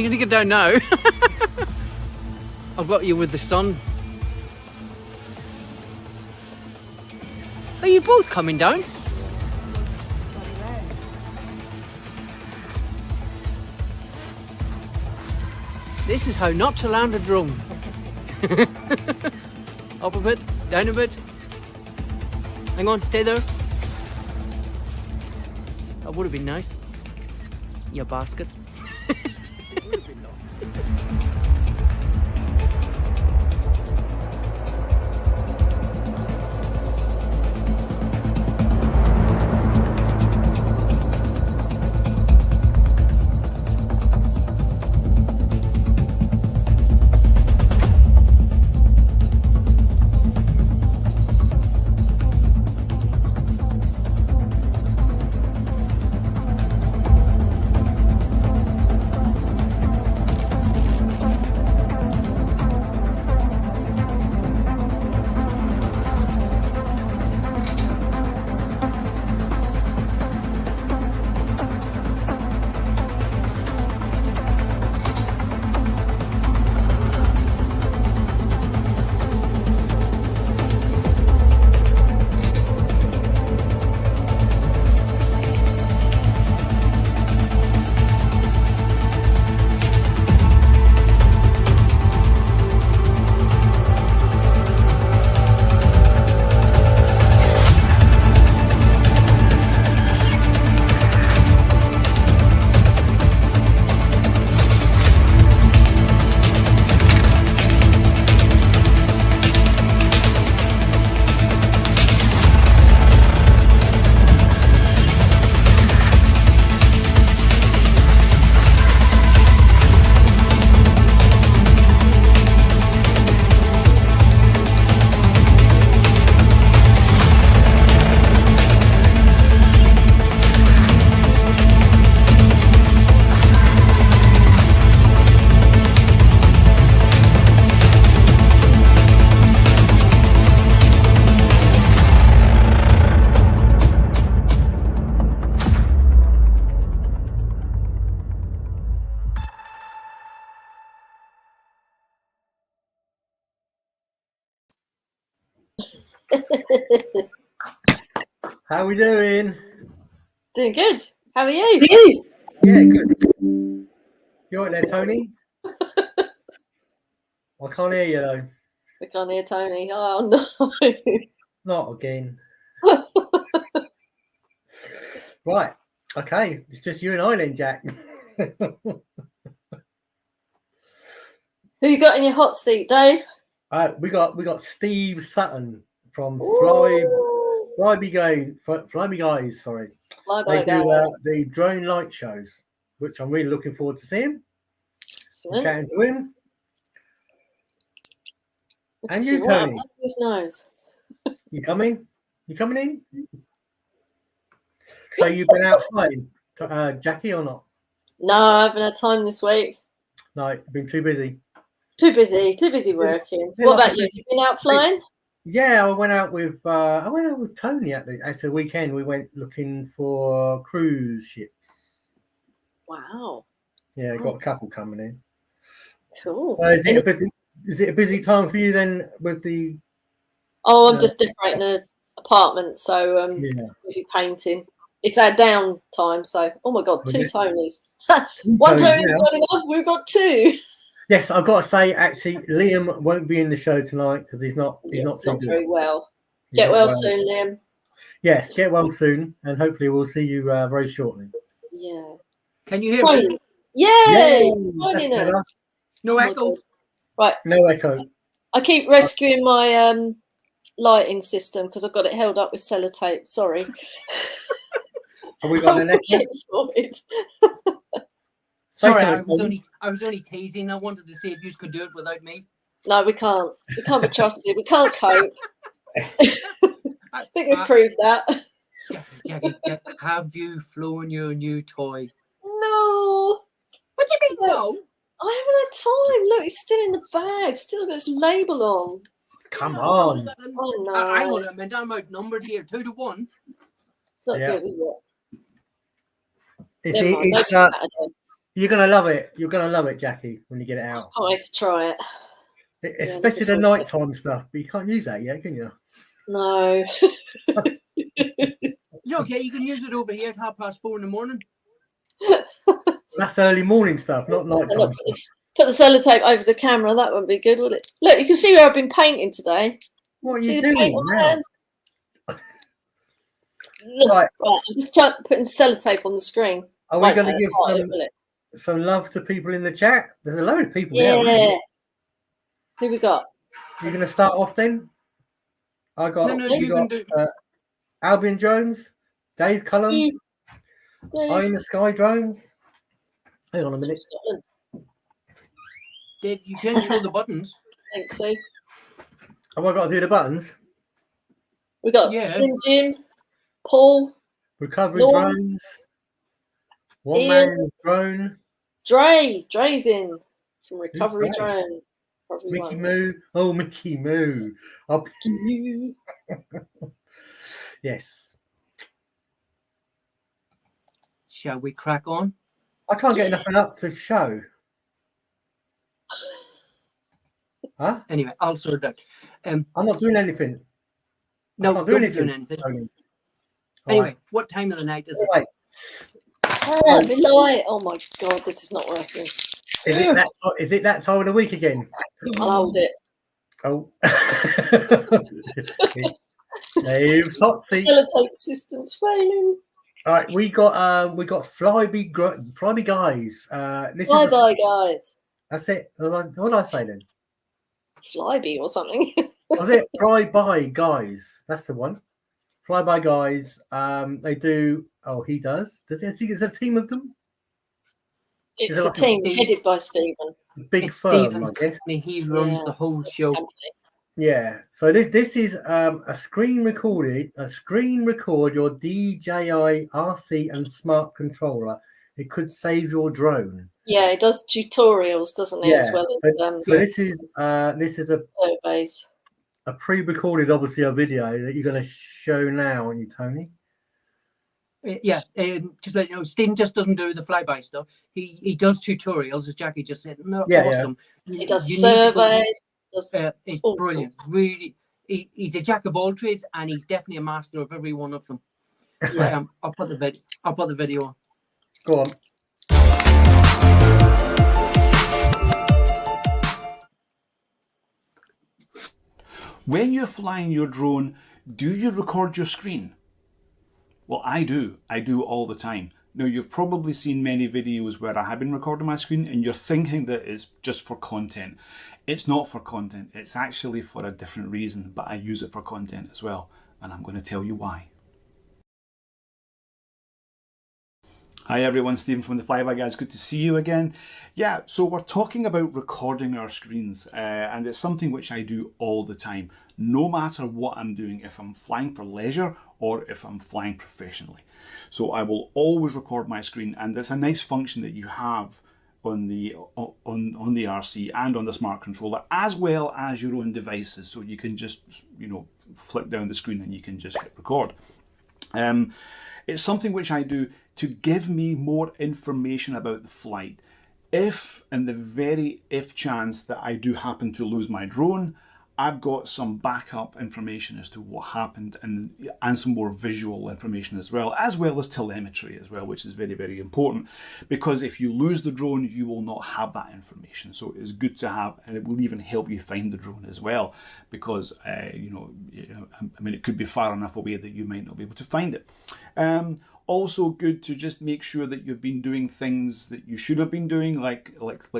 you think I don't know? I've got you with the sun. Are you both coming down? This is how not to land a drone. Up a bit, down a bit. Hang on, stay there. That would have been nice. You basket. How we doing? Doing good. How are you? Yeah, good. You all right there, Tony? I can't hear you though. We can't hear Tony. Oh no. Not again. Right. Okay. It's just you and I then, Jack. Who you got in your hot seat, Dave? We got Steve Sutton from Ooh. Flyby Guys. Sorry, Flyby they do Guys. the drone light shows, which I'm really looking forward to seeing. Excellent. Chatting to him. Look And to you, see what Tony. up his nose. You coming? You coming in? So you've been out playing, Jackie, or not? No, I haven't had time this week. No, you've been too busy. Too busy working. Yeah, What like about you? You been out flying? Yeah, I went out with Tony at the weekend. We went looking for cruise ships. Wow. Yeah, got a couple coming in. Cool. Is it a busy time for you then with the? Oh, I'm just decorating an apartment, so busy painting. It's our down time, so oh my god, two Tonys. One Tony's not enough. We've got two. Yes, I've got to say, actually, Liam won't be in the show tonight because he's not too good. Very well. Get well soon, Liam. Yes, get well soon, and hopefully we'll see you very shortly. Yeah. Can you hear me? Yay! No echo. Right. No echo. I keep rescuing my lighting system because I've got it held up with sellotape. Sorry. Have we got an echo? Sorted. Sorry, I was only teasing. I wanted to see if you could do it without me. No, we can't. We can't be trusted. We can't cope. I think we've proved that. Jackie, have you flown your new toy? No. What do you mean, no? I haven't had time. Look, it's still in the bag. Still got its label on. Come on. Oh, no. Hang on a minute. I'm outnumbered here, 2-1. It's not good, is it? You're gonna love it. You're gonna love it, Jackie, when you get it out. Can't wait to try it. Especially the nighttime stuff. But you can't use that yet, can you? No. It's okay. You can use it over here at 4:30 in the morning. That's early morning stuff, not nighttime Put stuff. the sellotape over the camera. That wouldn't be good, would it? Look, you can see where I've been painting today. What are See you the paint doing on my now? hands? Look, Right. I'm just putting sellotape on the screen. Are we going to give some love to people in the chat? There's a load of people Yeah. here. Who we got? You're going to start off then? I got, can do. Albion Jones, Dave Cullen, Eye in the Sky Drones. Hang on a minute. Dave, you can show the buttons. Thanks, so. Have I got to do the buttons? We got Slim Jim, Paul, Recovery Norm, Drones, One Ian, Man Drone, Dre's in from Recovery Dre? Drone. Mickey Moo. Oh, Mickey Moo. Yes. Shall we crack on? I can't get nothing up to show. Huh? Anyway, I'll sort it out. I'm not doing anything. No, don't don't be doing anything. Anyway, what time of the night is it? Right. Oh my God, this is not working. Is it that time of the week again? I'll hold it. Oh. Dave Totsy. Sellotape system's failing. All right, we got Flyby guys. Flyby guys. That's it. What did I say then? Flyby or something. Was it Flyby guys? That's the one. Flyby guys. They do. Oh, he does. Does he? Is there a team of them? It's a team headed by Stephen. Big firm, I guess. He runs the whole show. Yeah. So this is a screen record your DJI RC and smart controller. It could save your drone. Yeah, it does tutorials, doesn't it? Yeah. As well as so this is surveys. A pre-recorded, obviously, a video that you're going to show now, aren't you, Tony? Yeah, just let you know, Stephen just doesn't do the flyby stuff. He does tutorials, as Jackie just said. No, awesome. He does surveys. It's brilliant. Really, he's a jack of all trades, and he's definitely a master of every one of them. I'll put the video on. Go on. When you're flying your drone, do you record your screen? Well, I do. I do all the time. Now, you've probably seen many videos where I have been recording my screen and you're thinking that it's just for content. It's not for content. It's actually for a different reason, but I use it for content as well. And I'm going to tell you why. Hi everyone, Stephen from the Flyby Guys. Good to see you again. Yeah, so we're talking about recording our screens and it's something which I do all the time, no matter what I'm doing, if I'm flying for leisure or if I'm flying professionally. So I will always record my screen, and it's a nice function that you have on the RC and on the smart controller, as well as your own devices. So you can just, flick down the screen and you can just hit record. It's something which I do to give me more information about the flight. If, in the very if chance that I do happen to lose my drone, I've got some backup information as to what happened and some more visual information as well as telemetry as well, which is very, very important, because if you lose the drone, you will not have that information. So it's good to have, and it will even help you find the drone as well, because, it could be far enough away that you might not be able to find it. Also good to just make sure that you've been doing things that you should have been doing, like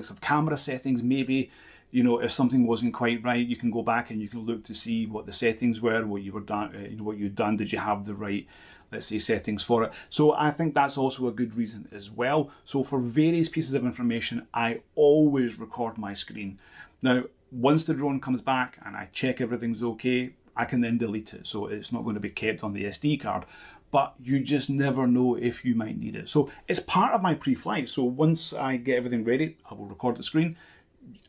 some camera settings. Maybe, if something wasn't quite right, you can go back and you can look to see what the settings were, what you'd done. Did you have the right, let's say, settings for it? So I think that's also a good reason as well. So for various pieces of information, I always record my screen. Now, once the drone comes back and I check everything's okay, I can then delete it. So it's not going to be kept on the SD card. But you just never know if you might need it. So it's part of my pre-flight. So once I get everything ready, I will record the screen.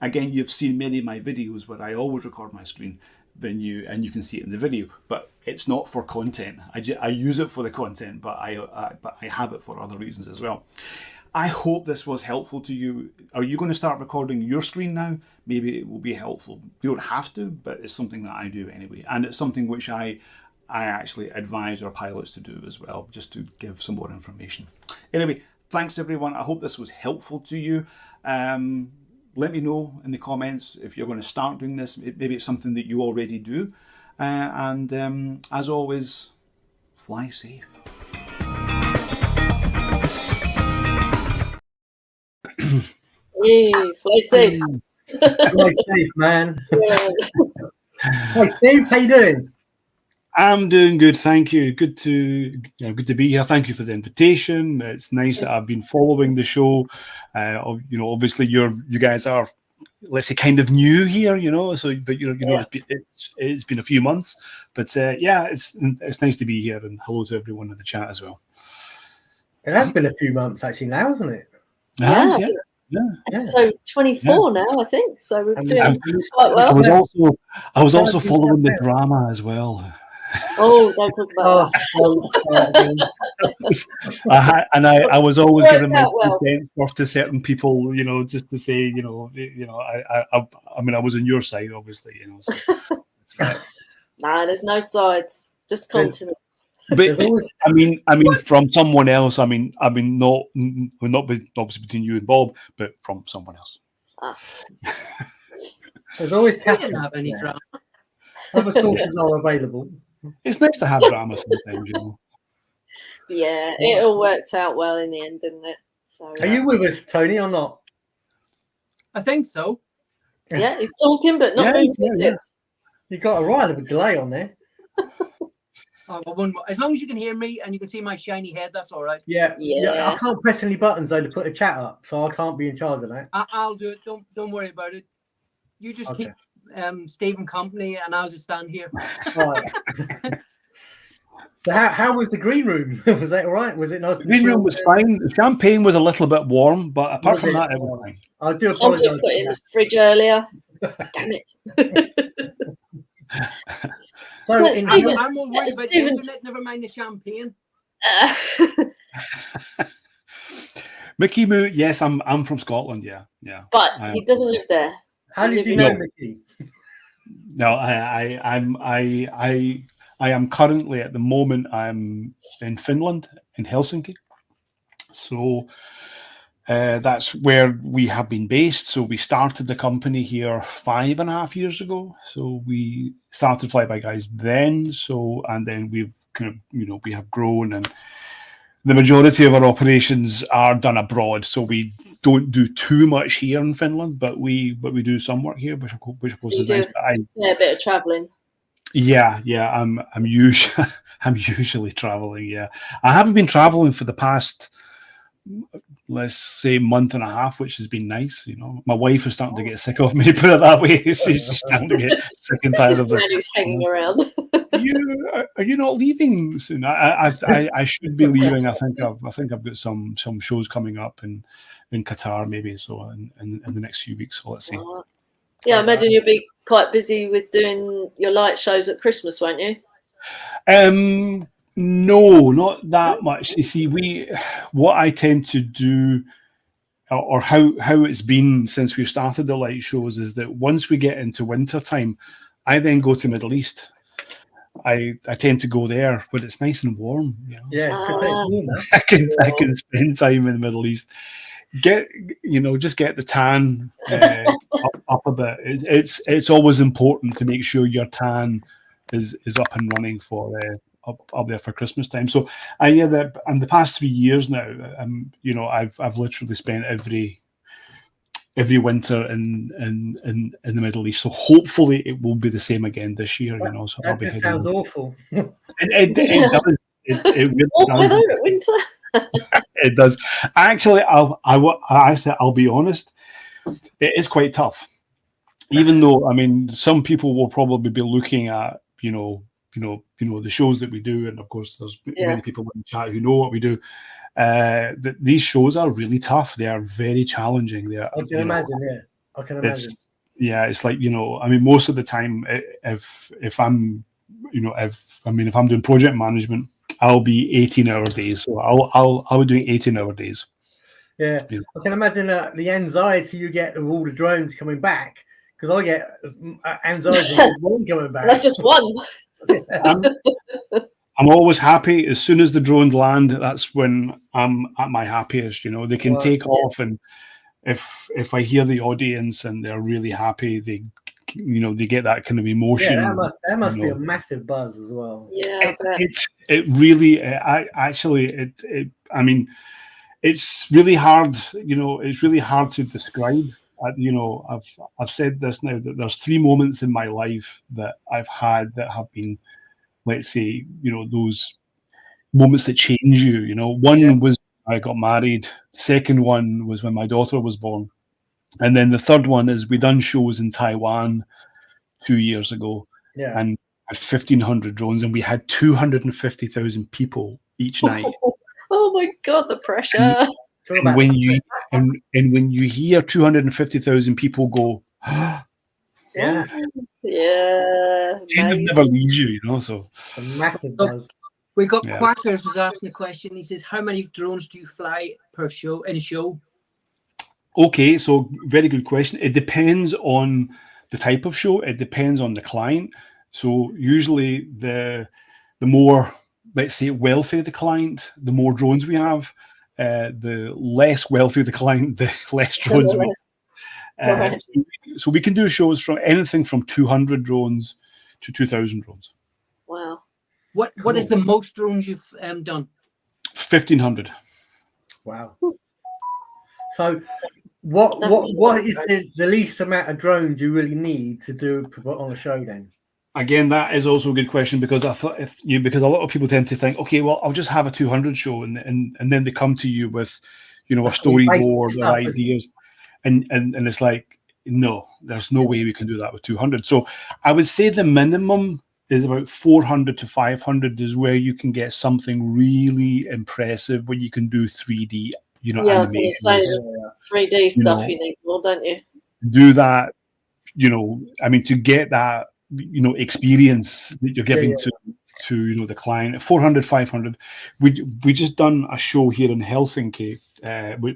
Again, you've seen many of my videos where I always record my screen, and you can see it in the video. But it's not for content. I use it for the content, but I have it for other reasons as well. I hope this was helpful to you. Are you going to start recording your screen now? Maybe it will be helpful. You don't have to, but it's something that I do anyway. And it's something which I actually advise our pilots to do as well, just to give some more information. Anyway, thanks everyone. I hope this was helpful to you. Let me know in the comments if you're going to start doing this. Maybe it's something that you already do. And as always, fly safe. Yay, fly safe. Fly safe, man. Yeah. Hey, Steve, how you doing? I'm doing good, thank you. Good to be here. Thank you for the invitation. It's nice that I've been following the show. Obviously you guys are, let's say, kind of new here, So, but it's been a few months. But it's nice to be here, and hello to everyone in the chat as well. It has been a few months actually now, hasn't it? Yeah. Episode 24 now, I think. So we're doing quite well. I was also following the drama as well. Oh, don't talk about that. I was always giving my well. worth to certain people, just to say, I mean, I was on your side, obviously, So, Nah, there's no sides, just content. But I mean, from someone else. I mean, not obviously between you and Bob, but from someone else. There's always We didn't have any drama. Other sources are available. It's nice to have drama sometimes, Yeah, it all worked out well in the end, didn't it? So. Are you with us, Tony, or not? I think so. Yeah, he's talking, but not moving his lips. You got a right of a delay on there. As long as you can hear me and you can see my shiny head, that's all right. Yeah. I can't press any buttons though to put a chat up, so I can't be in charge of that. I'll do it. Don't worry about it. You just keep Stephen company, and I'll just stand here. All right. So how was the green room? Was that all right? Was it nice? The green room was fine. The champagne was a little bit warm, but apart from that, it was fine. I do apologise. Put it in the fridge earlier. Damn it. So I'm more worried about the internet, never mind the champagne. Mickey Moo, yes, I'm from Scotland, yeah. But he doesn't live there. How did you know Mickey? No, I am currently at the moment I'm in Finland, in Helsinki. So that's where we have been based. So we started the company here 5.5 years ago. So we started Fly By Guys then. And then we've kind of, we have grown, and the majority of our operations are done abroad. So we don't do too much here in Finland, but we do some work here, which of course is nice. A bit of traveling. Yeah. I'm usually traveling. Yeah, I haven't been traveling for the past, let's say, month and a half, which has been nice. My wife is starting to get sick of me, put it that way. She's starting to get sick and tired of it. Hanging around. Are you not leaving soon? I should be leaving. I think I've got some shows coming up in Qatar, maybe. So in the next few weeks. So let's see. Yeah, I imagine you'll be quite busy with doing your light shows at Christmas, won't you? No, not that much. You see, what I tend to do, or how it's been since we've started the light shows, is that once we get into winter time, I then go to Middle East. I tend to go there when it's nice and warm. Yeah, because it's warm. I can spend time in the Middle East. Just get the tan up a bit. It's always important to make sure your tan is up and running for up there for Christmas time. So and the past 3 years now, I've literally spent every winter in the Middle East. So hopefully it will be the same again this year. So that just sounds awful. It does. It really does. Winter. It does. Actually, I'll be honest. It is quite tough. Even though, I mean, some people will probably be looking at, the shows that we do, and of course, there's many people in the chat who know what we do. These shows are really tough. They are very challenging. I can imagine. I can imagine. It's like, I mean, most of the time, if I'm doing project management, I'll be 18-hour days. So I'll be doing 18-hour days. Yeah, Yeah. I can imagine the anxiety you get of all the drones coming back, because I get anxiety of one coming back. That's just one. I'm always happy as soon as the drones land. That's when I'm at my happiest. You know, they can Right. take off, and if I hear the audience and they're really happy, they get that kind of emotion. Yeah, that must you be know. a massive buzz as well. Yeah, I bet. It really, I mean, it's really hard. You know, it's really hard to describe. You know, I've said this now, that there's 3 moments in my life that I've had that have been, let's say, you know, those moments that change you. You know, one was when I got married. The second one was when my daughter was born, and then the third one is we done shows in Taiwan 2 years ago, Yeah. and had 1,500 drones, and we had 250,000 people each night. Oh my God, the pressure. And when you when you hear 250,000 people go, Yeah, Yeah. kind of never leaves you, you know. So a massive buzz. We got Yeah. Quackers is asking a question. He says, "How many drones do you fly per show in a show?" okay, so very good question. It depends on the type of show. It depends on the client. So usually the more, let's say, wealthy the client, the more drones we have. The less wealthy the client, the less drones we have. Right. So we can do shows from anything from 200 drones to 2,000 drones. Wow. What is the most drones you've done? 1,500. Wow. So what is the least amount of drones you really need to put on a show then? Again, that is also a good question, because I thought because a lot of people tend to think, okay, well, I'll just have a 200 show, and then they come to you with, you know, a storyboard or ideas, and it's like, no, there's no way we can do that with 200. So I would say the minimum is about 400 to 500 is where you can get something really impressive, where you can do 3D, you know, Yeah, I was going to say animations. the 3D stuff you need more, don't you? Do that, you know, I mean, to get that, you know, experience that you're giving to you know, the client. 400, 500. We just done a show here in Helsinki,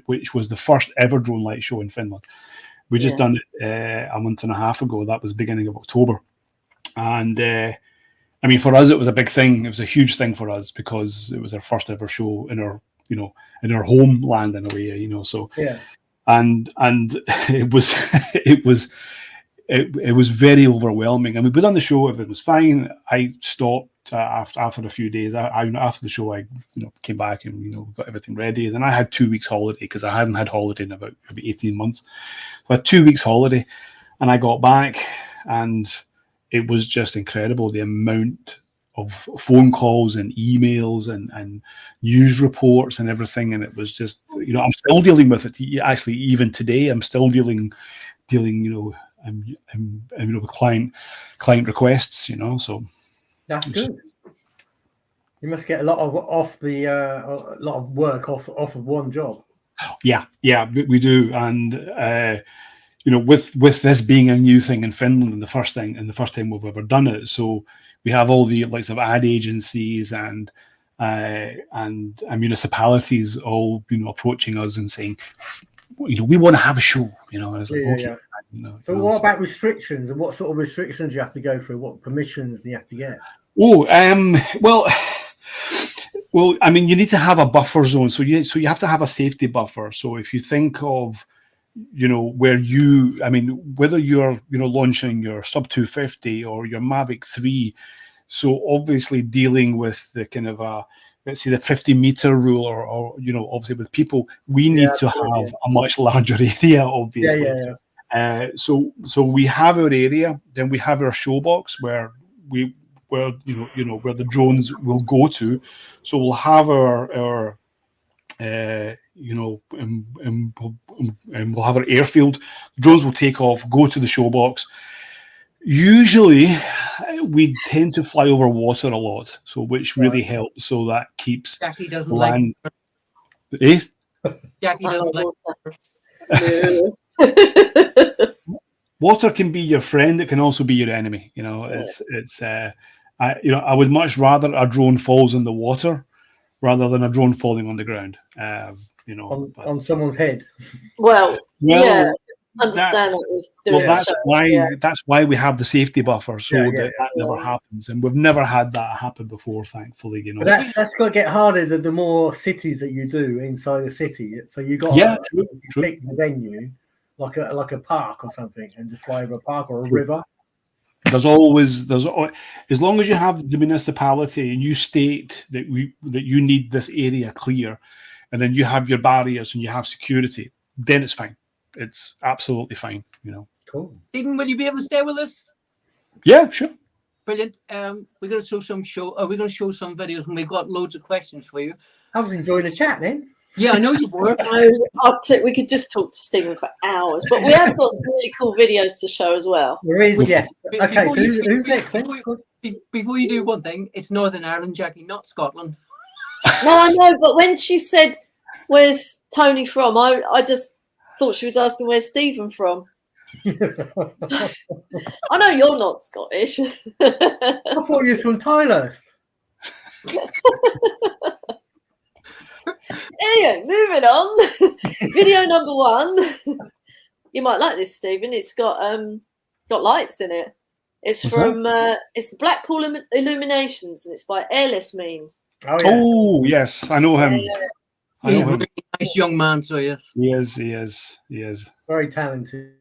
which was the first ever drone light show in Finland. We just done it a month and a half ago. That was beginning of October, and I mean, for us, it was a big thing. It was a huge thing for us because it was our first ever show in our, you know, in our homeland in a way, you know. So and it was it was very overwhelming. I mean, we done the show, everything was fine. I stopped after a few days. After the show, I came back and, you know, got everything ready. Then I had 2 weeks holiday, because I hadn't had holiday in about maybe 18 months. So I had 2 weeks holiday, and I got back, and it was just incredible, the amount of phone calls and emails and news reports and everything. And it was just, you know, I'm still dealing with it. Actually, even today, I'm still dealing, you know, with client requests, you know. So that's good. You must get a lot of work off of one job. Yeah, we do. And you know, with this being a new thing in Finland, and the first time we've ever done it, so we have all the likes of ad agencies and municipalities all, you know, approaching us and saying, you know, we want to have a show, you know. And it's like, okay. You know, so what about restrictions, and what sort of restrictions do you have to go through? What permissions do you have to get? Well, I mean, you need to have a buffer zone. So you have to have a safety buffer. So if you think of, you know, whether you're, you know, launching your sub 250 or your Mavic 3, so obviously dealing with the kind of let's say the 50-meter rule, or you know, obviously with people, we need to have a much larger area, obviously. So we have our area, then we have our show box where the drones will go to. So we'll have our we'll have our airfield. The drones will take off, go to the show box. Usually, we tend to fly over water a lot, so which really helps. So that keeps Jackie doesn't land. Jackie doesn't like water can be your friend. It can also be your enemy. You know, I would much rather a drone falls in the water rather than a drone falling on the ground. you know. on But- someone's head. Well, Well, yeah, understand that with doing Well, that's so, why yeah. that's why we have the safety buffer, so Yeah, that never happens, and we've never had that happen before, thankfully. You know. But that's got to get harder the more cities that you do inside the city. So you got True. pick the venue like a park or something, and just fly over a park or a True. river. There's as long as you have the municipality and you state that you need this area clear, and then you have your barriers and you have security, then it's fine. It's absolutely fine. You know. Cool. Stephen, will you be able to stay with us? Yeah, sure. Brilliant. We're going to show some we're going to show some videos, and we've got loads of questions for you. I was enjoying the chat then. Yeah, I know you were. We could just talk to Stephen for hours, but we have got some really cool videos to show as well. There is, yes. Okay, Before so you- who's next then? Before you do one thing, it's Northern Ireland, Jackie, not Scotland. No, I know, but when she said, "Where's Tony from?" I just thought she was asking, "Where's Stephen from?" I know you're not Scottish. I thought you was from Thailand. Anyway, moving on. Video number 1. You might like this, Stephen. It's got lights in it. It's What's from it's the Blackpool Illuminations, and it's by Airless Mean. Oh, yeah. Oh yes, I know him. I He's know a him. really nice young man, so yes. He is. Very talented.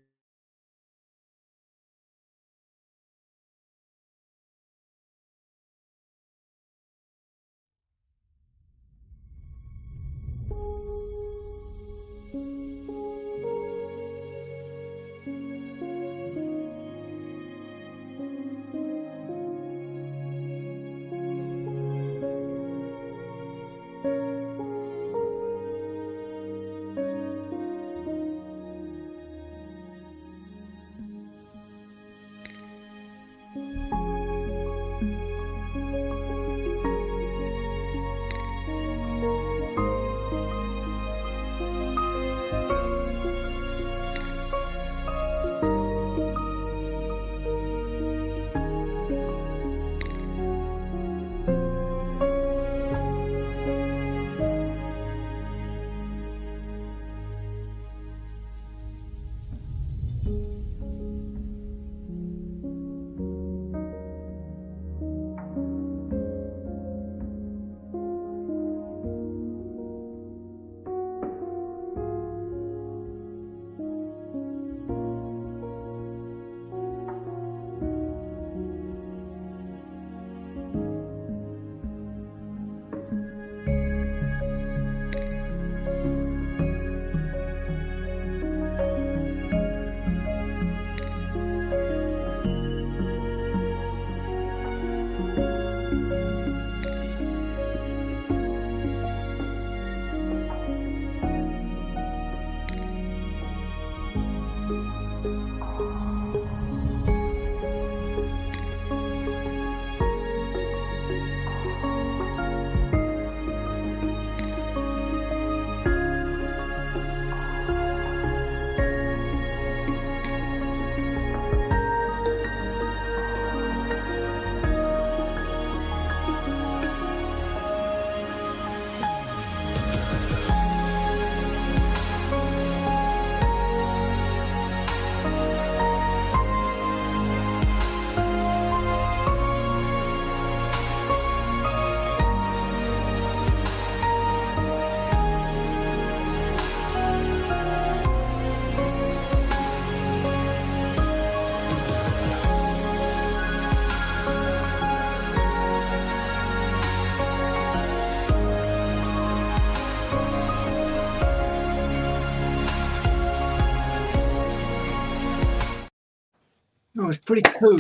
It was pretty cool.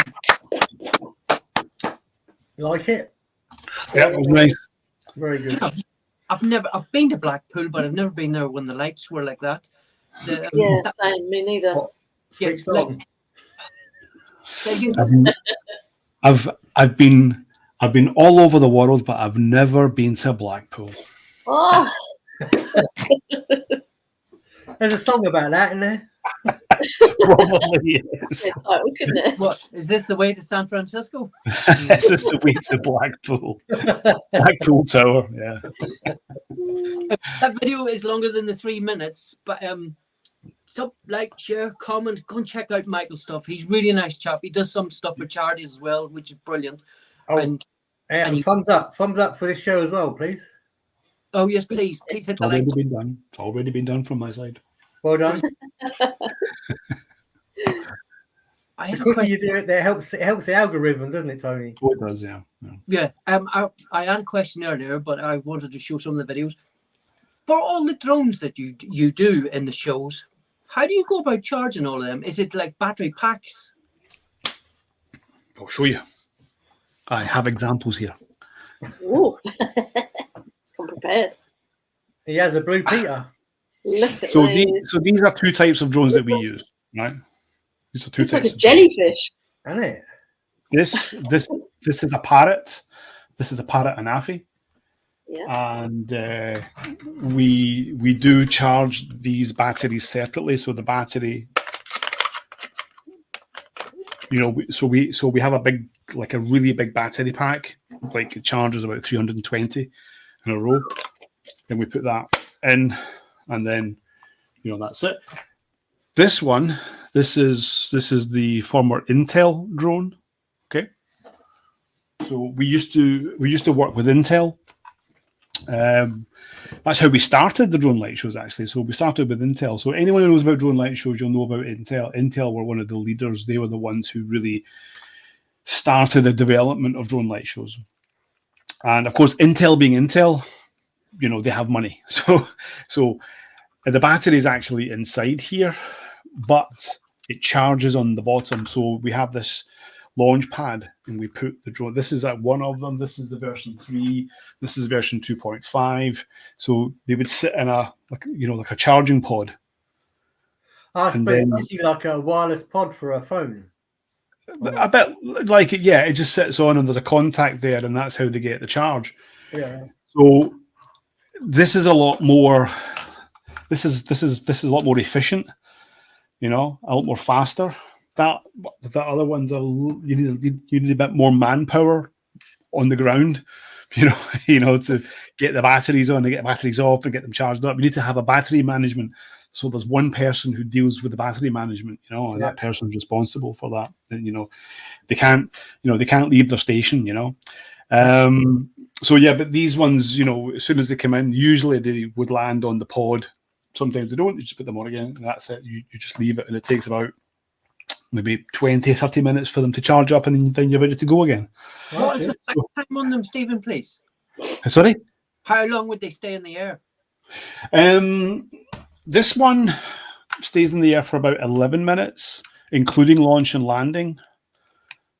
You like it? Yeah, it was nice. Very good. I've been to Blackpool, but I've never been there when the lights were like that. Yeah, same. Me neither. Switched like- on. I've been all over the world, but I've never been to Blackpool. Oh, There's a song about that, isn't there? Probably is. Yeah, title, couldn't it? What is this? The way to San Francisco? This is the way to Blackpool. Blackpool Tower, yeah. That video is longer than the 3 minutes, but sub, like, share, comment, go and check out Michael's stuff. He's really a nice chap. He does some stuff for charities as well, which is brilliant. Oh, And thumbs up for this show as well, please. oh yes, please hit It's the like. already been done. It's already been done from my side. Well done. I The had a quicker question. you do it, it helps the algorithm, doesn't it, Tony? Oh, it does, yeah. Yeah, I had a question earlier, but I wanted to show some of the videos. For all the drones that you do in the shows, how do you go about charging all of them? Is it like battery packs? I'll show you. I have examples here. Ooh. It's come prepared. He has a Blue Peter. Look at So these. these are two types of drones that we use, right? These are two It's types. like a of drones. jellyfish. Isn't it? This is a Parrot. This is a Parrot Anafi. Yeah. And we do charge these batteries separately. So the battery, so we have a really big battery pack. Like it charges about 320 in a row. Then we put that in, and then that's it. This one, this is the former Intel drone. Okay. So we used to work with Intel. That's how we started the drone light shows, actually. So we started with Intel. So anyone who knows about drone light shows, you'll know about Intel. Intel were one of the leaders. They were the ones who really started the development of drone light shows. And of course, Intel being Intel, they have money. So the battery is actually inside here, but it charges on the bottom. So we have this launch pad and we put the drone. This is one of them. This is the version 3. This is version 2.5. So they would sit in a a charging pod. And then- basically like a wireless pod for a phone. A bit like it, yeah. It just sits on and there's a contact there, and that's how they get the charge. Yeah. So this is a lot more. This is a lot more efficient. A lot more faster. The other ones are you need a bit more manpower on the ground, to get the batteries on, to get the batteries off, and get them charged up. You need to have a battery management. So there's one person who deals with the battery management, and that person's responsible for that. And, they can't leave their station, So yeah, but these ones, as soon as they come in, usually they would land on the pod. Sometimes they don't. You just put them on again, and that's it. You just leave it, and it takes about maybe 20, 30 minutes for them to charge up, and then you're ready to go again. What is the time on them, Stephen, please? Sorry? How long would they stay in the air? This one stays in the air for about 11 minutes, including launch and landing.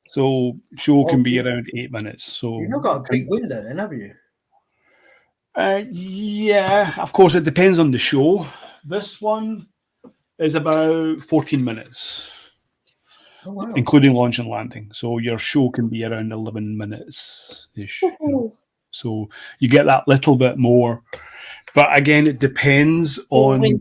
So show can be around 8 minutes. So You've not got a big window then, have you? Yeah, of course, it depends on the show. This one is about 14 minutes, including launch and landing. So your show can be around 11 minutes-ish. So you get that little bit more. But again, it depends on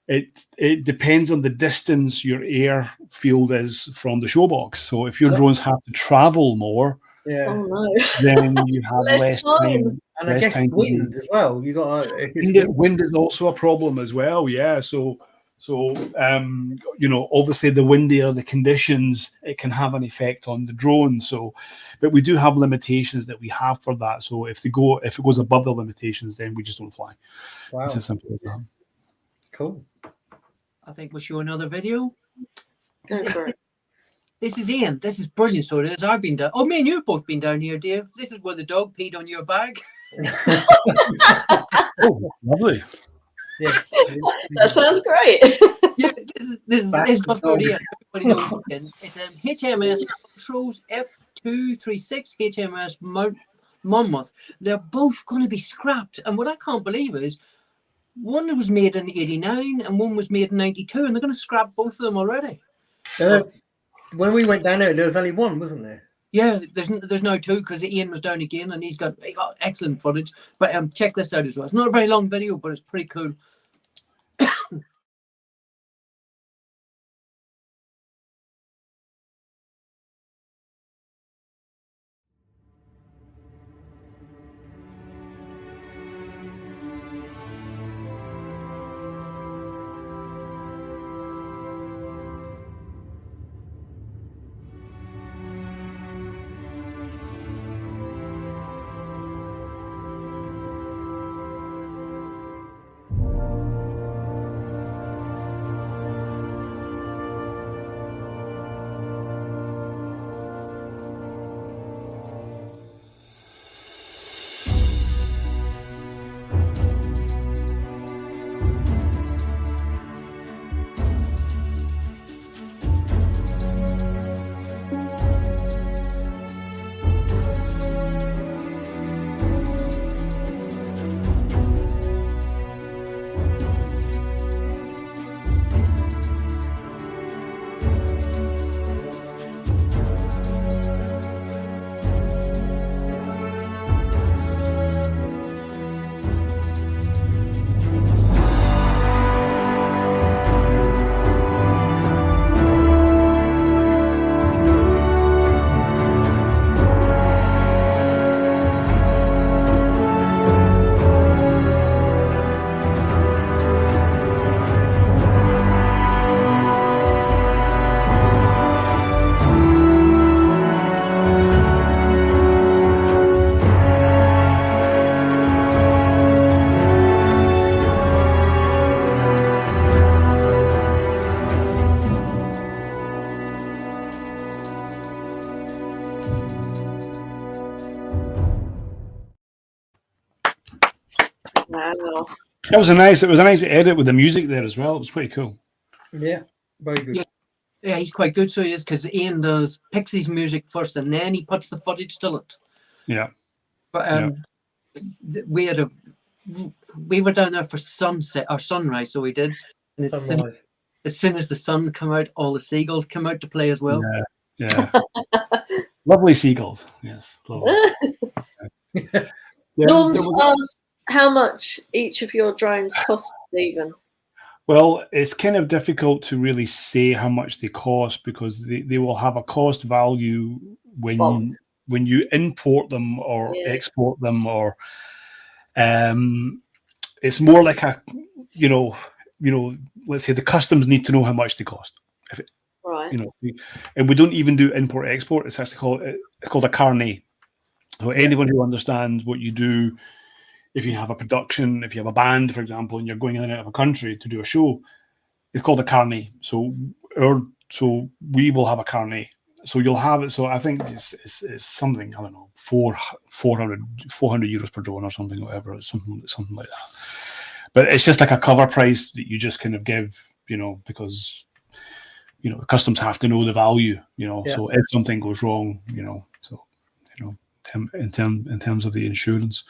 it depends on the distance your airfield is from the show box. So if your drones have to travel more, then you have less time. And I guess wind as well. You got wind is also a problem as well. Yeah. So obviously the windier the conditions, it can have an effect on the drone. So, but we do have limitations that we have for that. So if it goes above the limitations, then we just don't fly. Wow. It's as simple as that. Cool. I think we'll show another video. Go for it. This is Ian. This is brilliant. So it is. I've been down. Oh, me and you've both been down here, Dave. This is where the dog peed on your bag. Oh, lovely. Yes. That sounds great. Yeah, this is what's called Ian. Everybody knows Ian. It's HMS Controls F236 HMS Monmouth. They're both going to be scrapped. And what I can't believe is one was made in 89 and one was made in 92, and they're going to scrap both of them already. When we went down there was only one, wasn't there? Yeah, there's now two because Ian was down again and he got excellent footage. But check this out as well. It's not a very long video, but it's pretty cool. It was a nice edit with the music there as well. It was pretty cool. Yeah, very good. Yeah, he's quite good, so he is, because Ian does Pixies music first, and then he puts the footage to it. Yeah. But we were down there for sunset or sunrise, so we did. And as soon as the sun came out, all the seagulls come out to play as well. Yeah. Lovely seagulls. Yes. Lovely. Norm's asked how much each of your drones cost, Stephen. Well, it's kind of difficult to really say how much they cost, because they will have a cost value when you import them or export them, or it's more like a let's say the customs need to know how much they cost. Right. And we don't even do import export. It's actually called a carnet. So anyone who understands what you do, if you have a production, if you have a band, for example, and you're going in and out of a country to do a show, it's called a carnet. So we will have a carnet. So you'll have it. So I think it's something, I don't know, 400 euros per drone or something, whatever. It's something like that. But it's just like a cover price that you just kind of give, because customs have to know the value, So if something goes wrong, in terms of the insurance.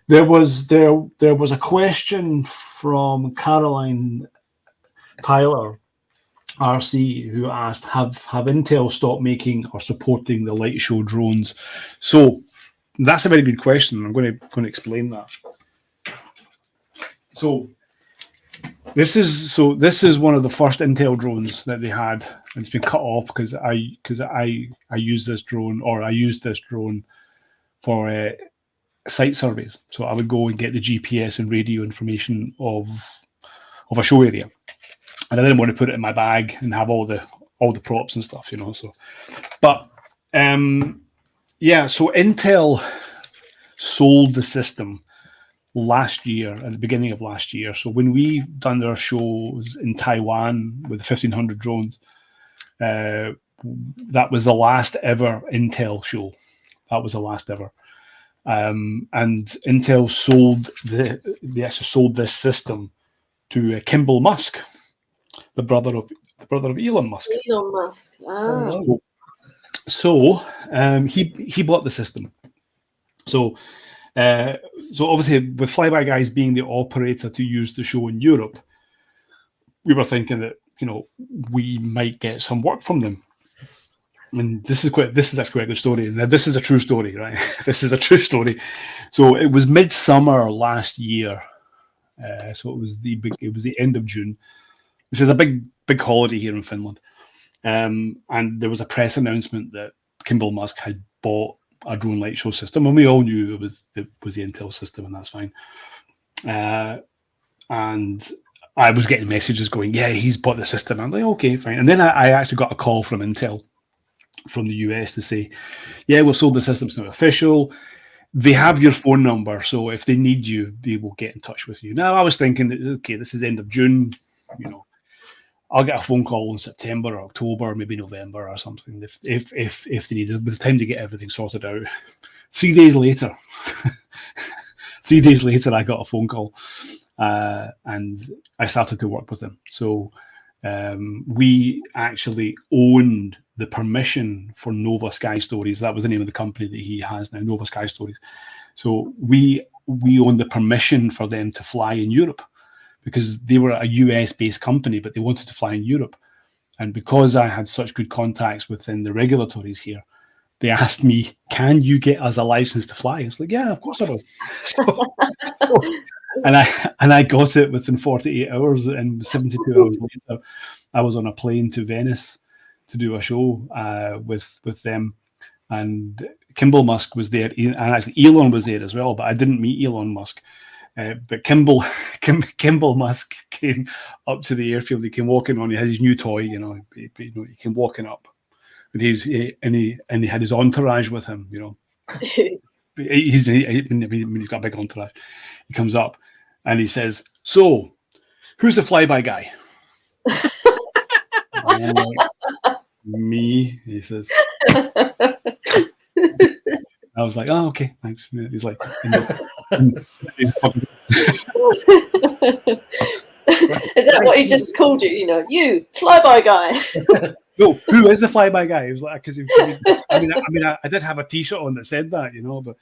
There was a question from Caroline Tyler RC, who asked, have Intel stopped making or supporting the light show drones? So that's a very good question. I'm going to explain that. So this is one of the first Intel drones that they had, and it's been cut off because I used this drone for site surveys. So I would go and get the GPS and radio information of a show area, and I didn't want to put it in my bag and have all the props and stuff, So, but so Intel sold the system last year, at the beginning of last year. So when we done our shows in Taiwan with 1,500 drones, that was the last ever Intel show. That was the last ever. And Intel they actually sold this system to Kimball Musk, the brother of Elon Musk. Elon Musk. Ah. So he bought the system. So obviously, with Flyby Guys being the operator to use the show in Europe, we were thinking that we might get some work from them. And this is actually quite a good story. And this is a true story, right? This is a true story. So it was midsummer last year. So it was the end of June, which is a big holiday here in Finland. And there was a press announcement that Kimball Musk had bought a drone light show system, and we all knew it was the Intel system, and that's fine. And I was getting messages going, yeah, he's bought the system. I'm like, okay, fine. And then I actually got a call from Intel from the US to say, yeah, we've sold the system, it's not official. They have your phone number, so if they need you, they will get in touch with you. Now, I was thinking that, okay, this is end of June, I'll get a phone call in September or October, maybe November or something, if they need it. By the time to get everything sorted out, 3 days later, I got a phone call, and I started to work with them. So we actually owned the permission for Nova Sky Stories. That was the name of the company that he has now, Nova Sky Stories. So we owned the permission for them to fly in Europe, because they were a US-based company, but they wanted to fly in Europe. And because I had such good contacts within the regulatories here, they asked me, can you get us a license to fly? I was like, yeah, of course I will. And I got it within 48 hours, and 72 hours later, I was on a plane to Venice to do a show with them. And Kimball Musk was there, and actually Elon was there as well, but I didn't meet Elon Musk. But Kimball Musk came up to the airfield. He came walking on. He had his new toy, he came walking up, and he had his entourage with him. He's got a big entourage. He comes up and he says, "So, who's the flyby guy?" Me, he says. I was like, oh, okay, thanks. He's like, Is that what he just called you? You know, you flyby guy. No, who is the flyby guy? It was like because I did have a T-shirt on that said that, you know, but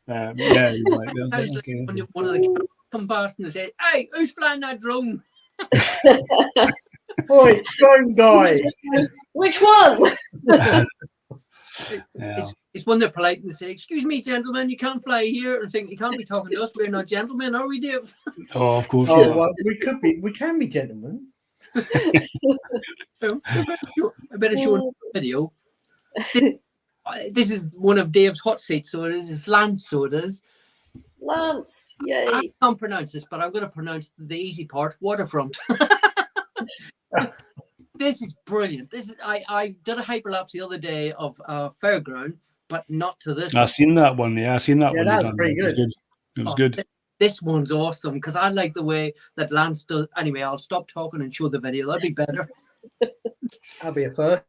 yeah, he was like, I was Sounds like, like okay. when one of the cameras come past and they say, "Hey, who's flying that drone?" Oi, drone guy. Which one? Yeah. It's when they're polite and they say, "Excuse me, gentlemen, you can't fly here." And I think you can't be talking to us. We're not gentlemen, are we, Dave? Oh, of course. Oh, Yeah. well, we can be gentlemen. I better show a video. This is one of Dave's hot seats sodas. It's Lance sodas. Lance, I yay. can't pronounce this, but I'm going to pronounce the easy part, Waterfront. This is brilliant. This is I did a hyperlapse the other day of Fairground, but not to this I one. seen that one. Yeah, I seen that Yeah, one. that's you done. pretty It was good. It was good. This one's awesome because I like the way that Lance does. Anyway, I'll stop talking and show the video. That'd be better. That'll be a first.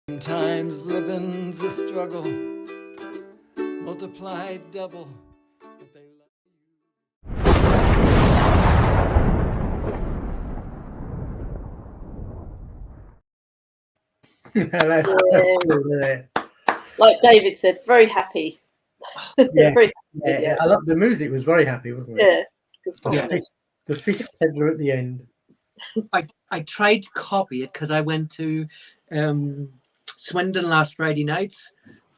Sometimes living's a struggle, multiplied double. But they That's Yeah. cool, isn't it? Like David said, very happy. Yes. Very Yeah, I love the music. Was very happy, wasn't it? yeah. Good The Yeah. fish- The fish peddler at the end. I tried to copy it because I went to Swindon last Friday nights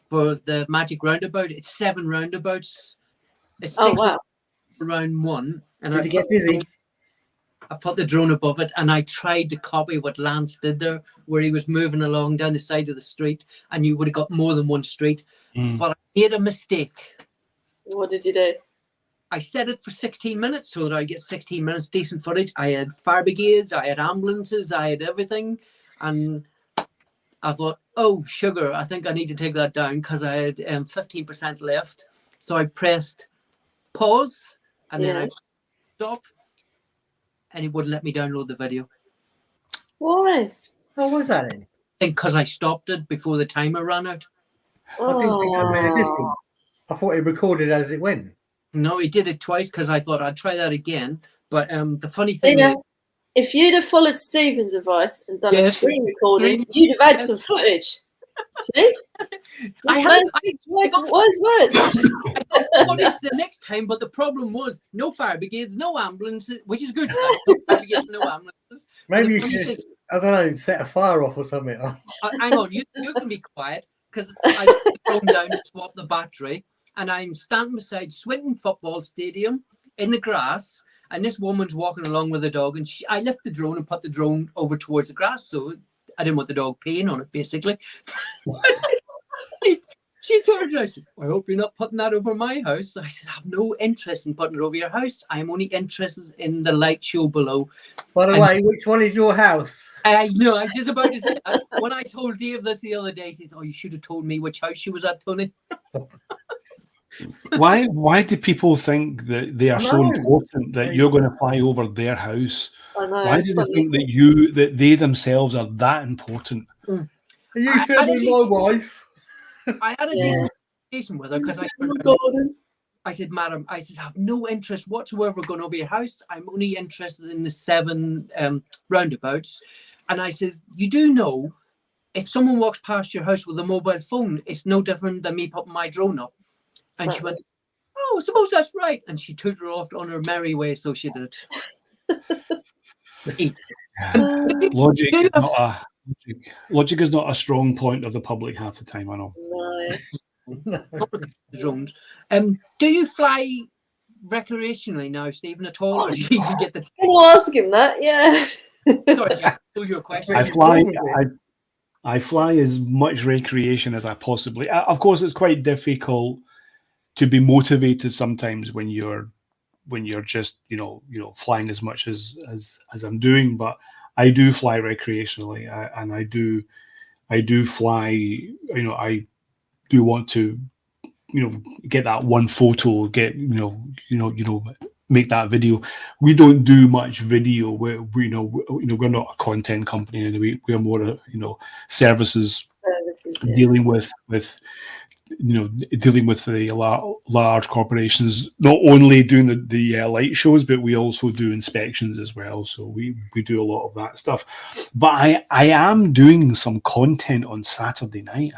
for the Magic Roundabout. It's 7 roundabouts. It's 6 Oh wow. round 1, and Did you get dizzy? I put the drone above it, and I tried to copy what Lance did there, where he was moving along down the side of the street, and you would have got more than one street. Mm. But I made a mistake. What did you do? I set it for 16 minutes so that I get 16 minutes decent footage. I had fire brigades, I had ambulances, I had everything. And I thought, oh, sugar, I think I need to take that down because I had 15% left. So I pressed pause and then Yeah. I stopped and it wouldn't let me download the video. Why? How was that then? Because I stopped it before the timer ran out. I didn't think that made a Oh. difference. I thought it recorded as it went. No, he did it twice because I thought I'd try that again. But the funny thing is, If you'd have followed Stephen's advice and done a Yes. screen recording, you'd have had some footage. See? I This had- man I- speaks wise words. footage the next time, but the problem was no fire brigades, no ambulances, which is good. No fire brigades, no ambulances. Maybe you The funny should, thing- I don't know, set a fire off or something. hang on, you can be quiet because I thrown down to swap the battery, and I'm standing beside Swinton Football Stadium in the grass, and this woman's walking along with a dog, and I left the drone and put the drone over towards the grass, so I didn't want the dog peeing on it, basically. She turned around and said, I hope you're not putting that over my house. I said, I have no interest in putting it over your house. I'm only interested in the light show below. By the And- way, which one is your house? I know, I was just about to say that. When I told Dave this the other day, he says, oh, you should have told me which house she was at, Tony. Why do people think that they are so No. important that you're going to fly over their house? I know. Why it's do they funny. think that they themselves are that important? Are you I filming didn't- my wife? I had a Yeah. decent conversation with her because I Oh my turned around, God. I said, madam, I said, I have no interest whatsoever going over your house. I'm only interested in the 7 roundabouts. And I said, you do know, if someone walks past your house with a mobile phone, it's no different than me putting my drone up. And she went, oh, I suppose that's right. And she took her off on her merry way, so she did. Logic do is you have- not logic is not a strong point of the public half the time. I know. No. Drones. Do you fly recreationally now, Stephen, at all? Or do you even get the... Can I ask him that? Yeah. Sorry, Jack, to your question. I fly. I fly as much recreation as I possibly. Of course, it's quite difficult to be motivated sometimes when you're just flying as much as I'm doing. But I do fly recreationally, and I do fly. I do want to get that one photo, get make that video. We don't do much video. We're not a content company, and we're more services Services, yeah. dealing with the large corporations, not only doing the light shows, but we also do inspections as well. So we do a lot of that stuff. But I am doing some content on Saturday night.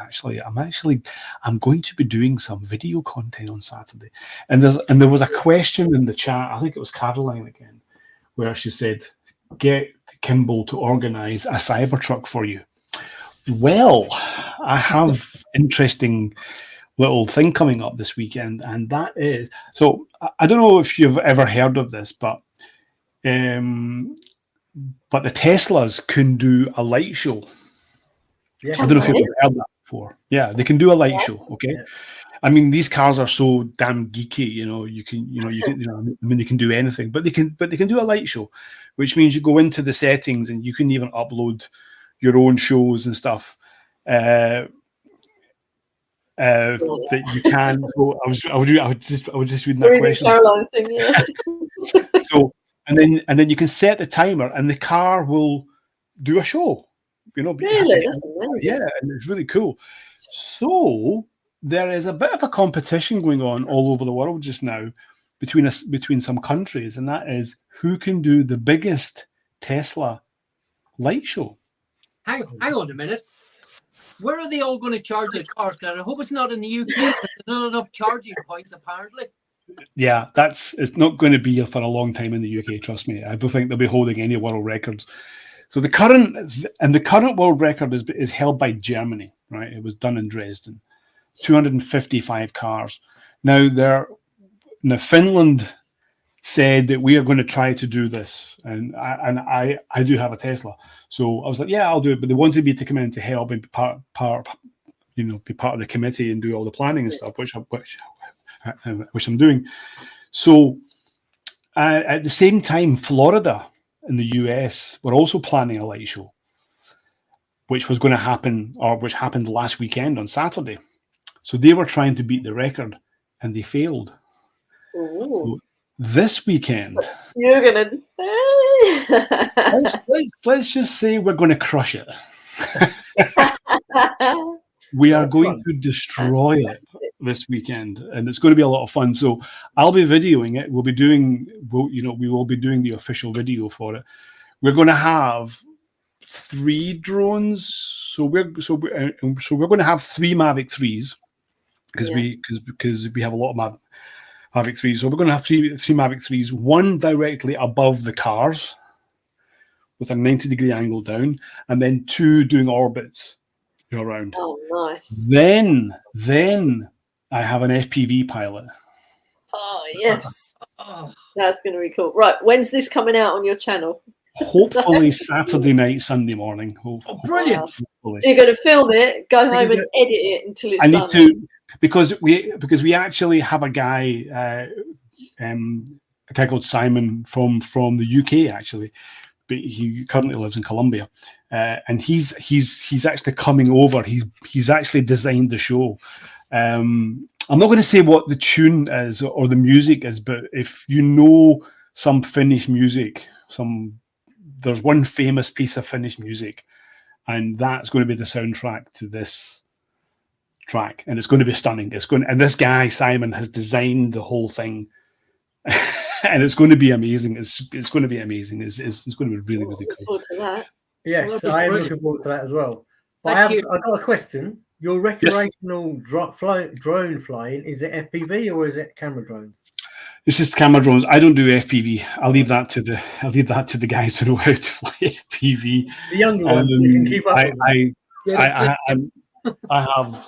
I'm going to be doing some video content on Saturday. And there was a question in the chat. I think it was Caroline again, where she said, "Get Kimball to organise a Cybertruck for you." Well, I have interesting little thing coming up this weekend, and that is, so I don't know if you've ever heard of this, but the Teslas can do a light show. Yes. I don't know if you've ever heard that before. Yeah, they can do a light show. Okay. Yeah. I mean, these cars are so damn geeky. They can do anything, but they can do a light show, which means you go into the settings and you can even upload your own shows and stuff that you can. So I was just reading that Reading question. Caroline's thing, yeah. So and then you can set the timer, and the car will do a show. Really? That's amazing. Yeah, and it's really cool. So there is a bit of a competition going on all over the world just now between some countries, and that is who can do the biggest Tesla light show. Hang on a minute. Where are they all going to charge the cars? I hope it's not in the UK. There's not enough charging points, apparently. Yeah, it's not going to be for a long time in the UK. Trust me. I don't think they'll be holding any world records. So the current world record is held by Germany. Right, it was done in Dresden. 255 cars. Now Finland said that we are going to try to do this, and I do have a Tesla, so I was like, yeah, I'll do it. But they wanted me to come in to help and be part of the committee and do all the planning and stuff, which I'm doing. So at the same time, Florida in the US were also planning a light show, which was going to happen, or which happened last weekend on Saturday. So they were trying to beat the record, and they failed. Ooh. This weekend, You're gonna. let's just say we're going to crush it. We are That's going fun. to destroy it this weekend, and it's going to be a lot of fun. So I'll be videoing it. We will be doing the official video for it. we're going to have 3 drones. So we're going to have 3 Mavic 3s because we have a lot of Mavic 3s. So we're going to have three Mavic 3s, one directly above the cars with a 90-degree angle down, and then 2 doing orbits around. Oh, nice. Then I have an FPV pilot. Oh, yes. That's going to be cool. Right, when's this coming out on your channel? Hopefully Saturday night, Sunday morning. Oh, brilliant. So you're going to film it, go home and edit it until it's done. I need to, because we actually have a guy, a guy called Simon from the UK, actually, but he currently lives in Colombia, and he's actually coming over. He's actually designed the show. I'm not going to say what the tune is or the music is, but if you know some Finnish music, there's one famous piece of Finnish music, and that's going to be the soundtrack to this track, and it's going to be stunning. And this guy Simon has designed the whole thing, and it's going to be amazing. It's going to be amazing. It's going to be really, really cool. Forward to that. Yes, I am looking forward to that as well. But I've got a question. Your recreational drone flying, is it FPV or is it camera drones? This is camera drones. I don't do FPV. I'll leave that to the guys who know how to fly FPV. The younger ones, you can keep up. I have, I have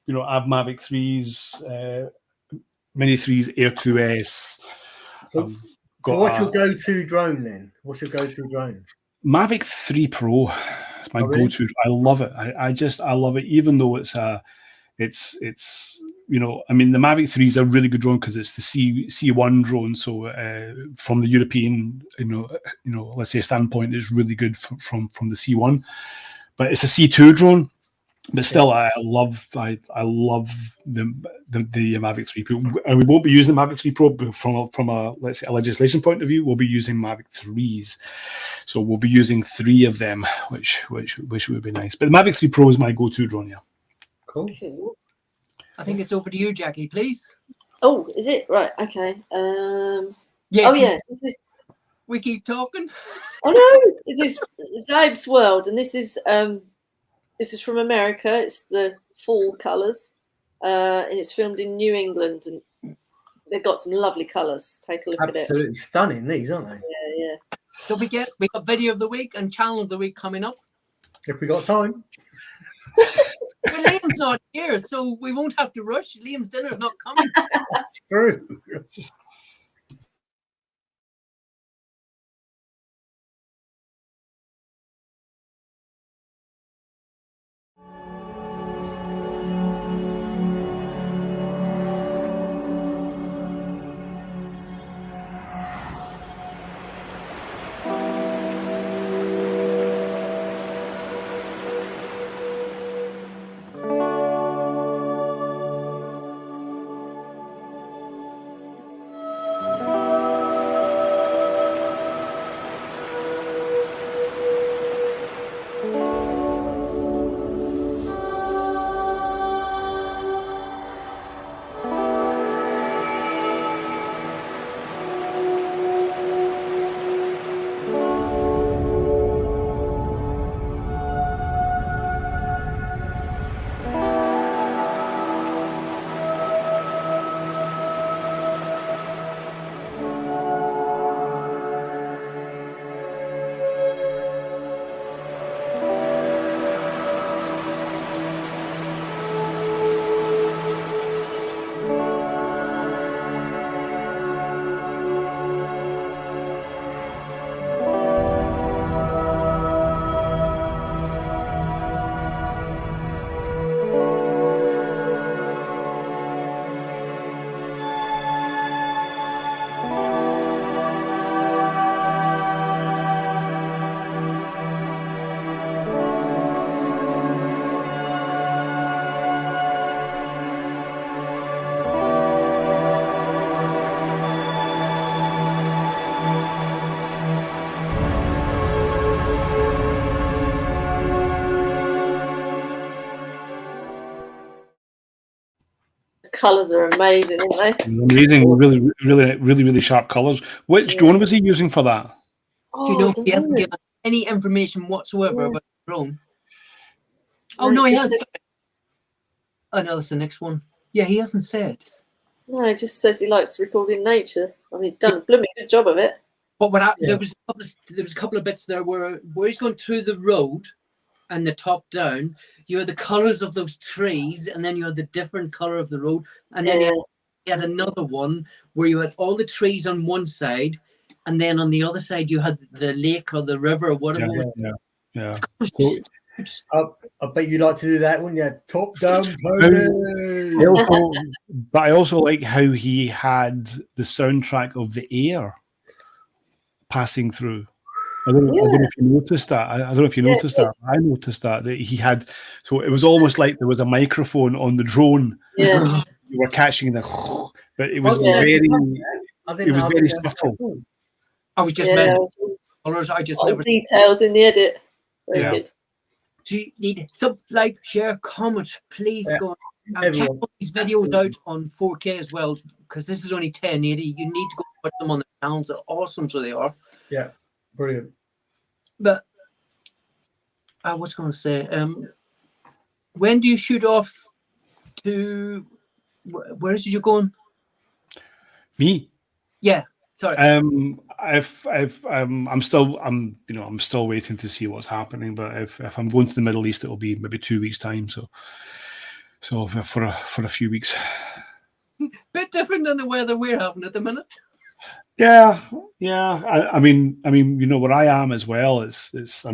Mavic 3s, Mini 3s, Air 2S. So what's your go-to drone then? What's your go-to drone? Mavic 3 Pro. It's my go-to. I love it. I love it, even though it's I mean, the Mavic 3 is a really good drone because it's the C1 drone. So from the European, let's say standpoint, it's really good from the C1. But it's a C2 drone. But still, I love the Mavic 3 Pro, and we won't be using the Mavic 3 Pro from a, let's say, a legislation point of view. We'll be using Mavic 3s, so we'll be using 3 of them, which would be nice. But the Mavic 3 Pro is my go-to drone. Yeah. Cool. I think it's over to you, Jackie, please. Oh, is it right? Okay. Yeah. Oh yeah. We keep talking. Oh no! This is Zaib's World, and this is from America. It's the fall colours, and it's filmed in New England, and they've got some lovely colours. Take a look at it. Absolutely stunning, these, aren't they? Yeah. So we got video of the week and channel of the week coming up. If we got time. Well, Liam's not here, so we won't have to rush. Liam's dinner's not coming. True. Colours are amazing, aren't they? Amazing, really sharp colours. Which drone was he using for that? Oh, Do you know I he hasn't don't know. given any information whatsoever Yeah. about the drone? Oh No, no, he he has. says- Oh no, that's the next one. Yeah, he hasn't said. No, he just says he likes recording nature. I mean, he's done a blooming good job of it. But what Yeah. there was a couple of bits there where he's going through the road and the top down. You had the colours of those trees, and then you had the different colour of the road, and then Yeah. you had another one where you had all the trees on one side, and then on the other side you had the lake or the river or whatever. Yeah, it was. yeah. It was So- I bet you like to do that, wouldn't you? Top down I pony. also, but I also like how he had the soundtrack of the air passing through. I don't know if you noticed that. I don't know if you Yeah, noticed that. I noticed that he had. So it was almost like there was a microphone on the drone. Yeah. You were catching the, but it was Yeah. very. I It was I very didn't know subtle. at all. I was just Yeah. mentioning colours. I just Lot never. of details in the edit. Very Yeah. good. Do you need some like, share, comment, please Yeah. go and check Everyone. all these videos out on 4K as well, because this is only 1080. You need to go put them on the channels. They're awesome, so they are. Brilliant. But I was going to say, when do you shoot off to? Where is it you're going? Me. Yeah, sorry. I'm still waiting to see what's happening. But if I'm going to the Middle East, it'll be maybe 2 weeks' time. So for a few weeks. Bit different than the weather we're having at the minute. Yeah. I mean, where I am as well. It's now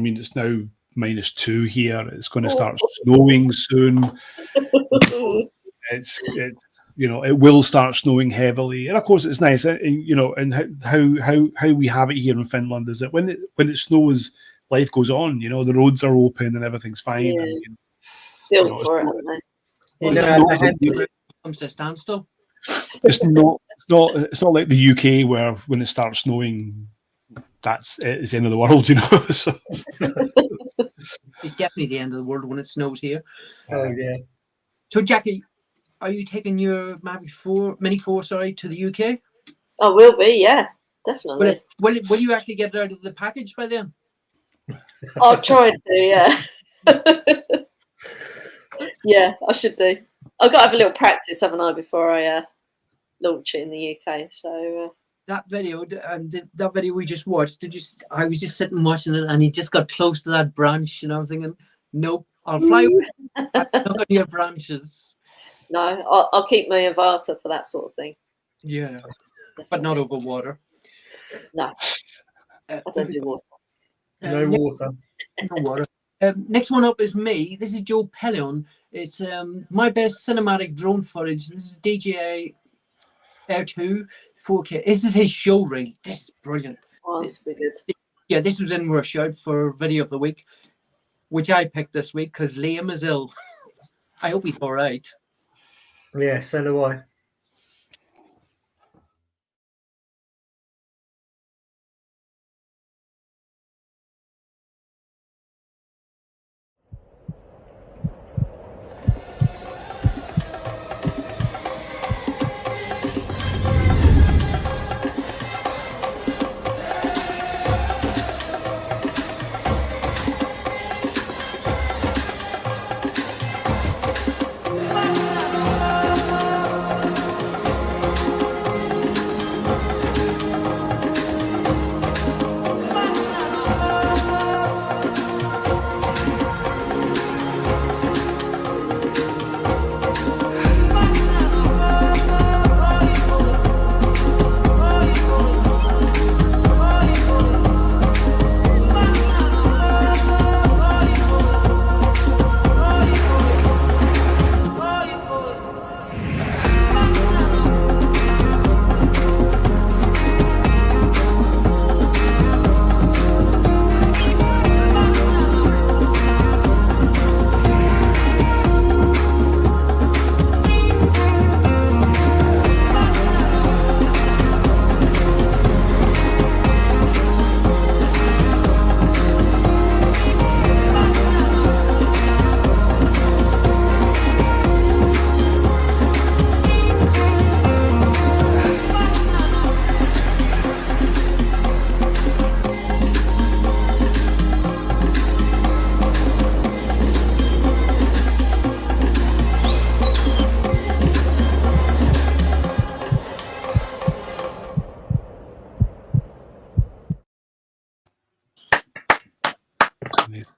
-2 here. It's going to start snowing soon. It's it will start snowing heavily, and of course it's nice. And how we have it here in Finland is that when it snows, life goes on. The roads are open and everything's fine. Yeah. And, Built for it, haven't they? You Well, know it's how to not- handle when it comes to a standstill. it's not like the UK where when it starts snowing, it's the end of the world. So It's definitely the end of the world when it snows here. Oh yeah. So, Jackie, are you taking your Mini 4, to the UK? Oh, will be, yeah, definitely. Will you actually get it out of the package by then? I'll try to, yeah. Yeah, I should do. I've got to have a little practice, haven't I, before I launch it in the UK. So That video, that video we just watched, I was just sitting watching it, and he just got close to that branch, and I'm thinking, nope, I'll fly away. I'm not going near branches. no, I'll keep my Avata for that sort of thing. Yeah, but not over water. No, I don't do water. No water. No water. Next one up is me. This is Joe Pellion. It's my best cinematic drone footage. This is DJI Air 2 4K. This is his show reel. This is brilliant. Oh, this will be good. Yeah, this was in Rush Out for Video of the Week, which I picked this week because Liam is ill. I hope he's all right. Yeah, so do I.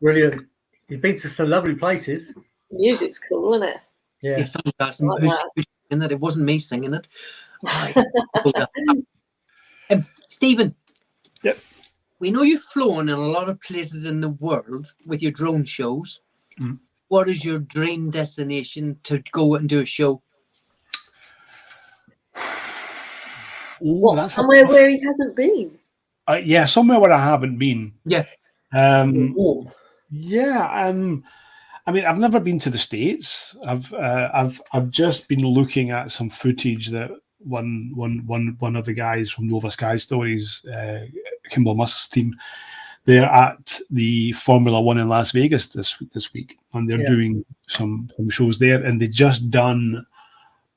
Brilliant. He's been to some lovely places. Music's cool, isn't it? Yeah. Yes, that's Like who's, that. who's singing it? It wasn't me singing it. Right. Stephen. Yep. We know you've flown in a lot of places in the world with your drone shows. Mm. What is your dream destination to go and do a show? Oh, that's Somewhere where he hasn't been. yeah, somewhere where I haven't been. Yeah. Warm. Yeah. I mean, I've never been to the States. I've just been looking at some footage that one of the guys from Nova Sky Stories, Kimball Musk's team, they're at the Formula One in Las Vegas this week, and they're doing some shows there, and they just done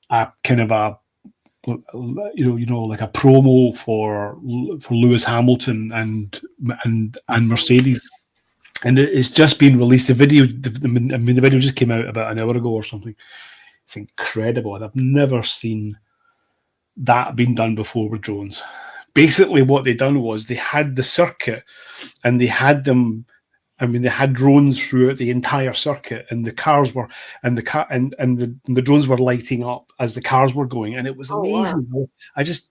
a kind of a like a promo for Lewis Hamilton and Mercedes. And it's just been released. The video just came out about an hour ago or something. It's incredible. I've never seen that being done before with drones. Basically, what they done was they had the circuit, and they had them. I mean, they had drones throughout the entire circuit, and the cars were, and the drones were lighting up as the cars were going, and it was amazing. Wow. I just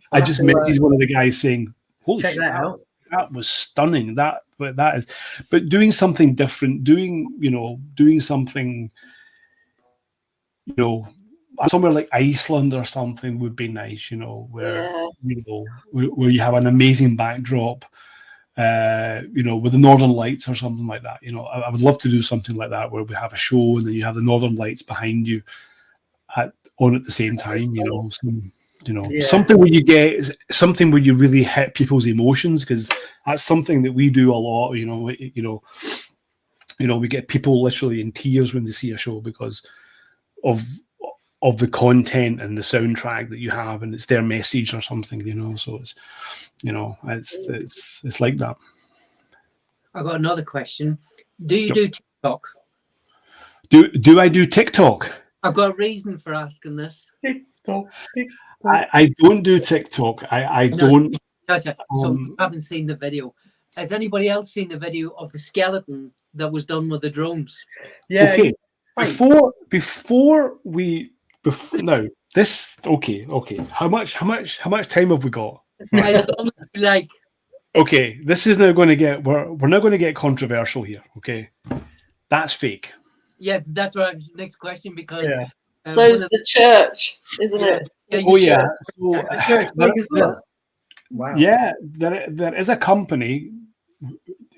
messaged one of the guys saying, "Holy check shit, that out. that was stunning." But doing something different, doing something, somewhere like Iceland or something would be nice, where where you have an amazing backdrop, with the Northern Lights or something like that. I would love to do something like that where we have a show and then you have the Northern Lights behind you on at the same time. Something where you really hit people's emotions, because that's something that we do a lot. We get people literally in tears when they see a show because of the content and the soundtrack that you have, and it's their message or something. So it's it's like that. I got another question. Do you do TikTok? Do I do TikTok? I've got a reason for asking this. TikTok. I don't do TikTok. I don't. So you haven't seen the video. Has anybody else seen the video of the skeleton that was done with the drones? Yeah. Okay. Before this. Okay. How much time have we got? As long as you like. Okay. This is now going to get. We're now going to get controversial here. Okay. That's fake. Yeah, that's what I was next question, because so's the church, isn't it? Oh yeah. Wow. Yeah, there is a company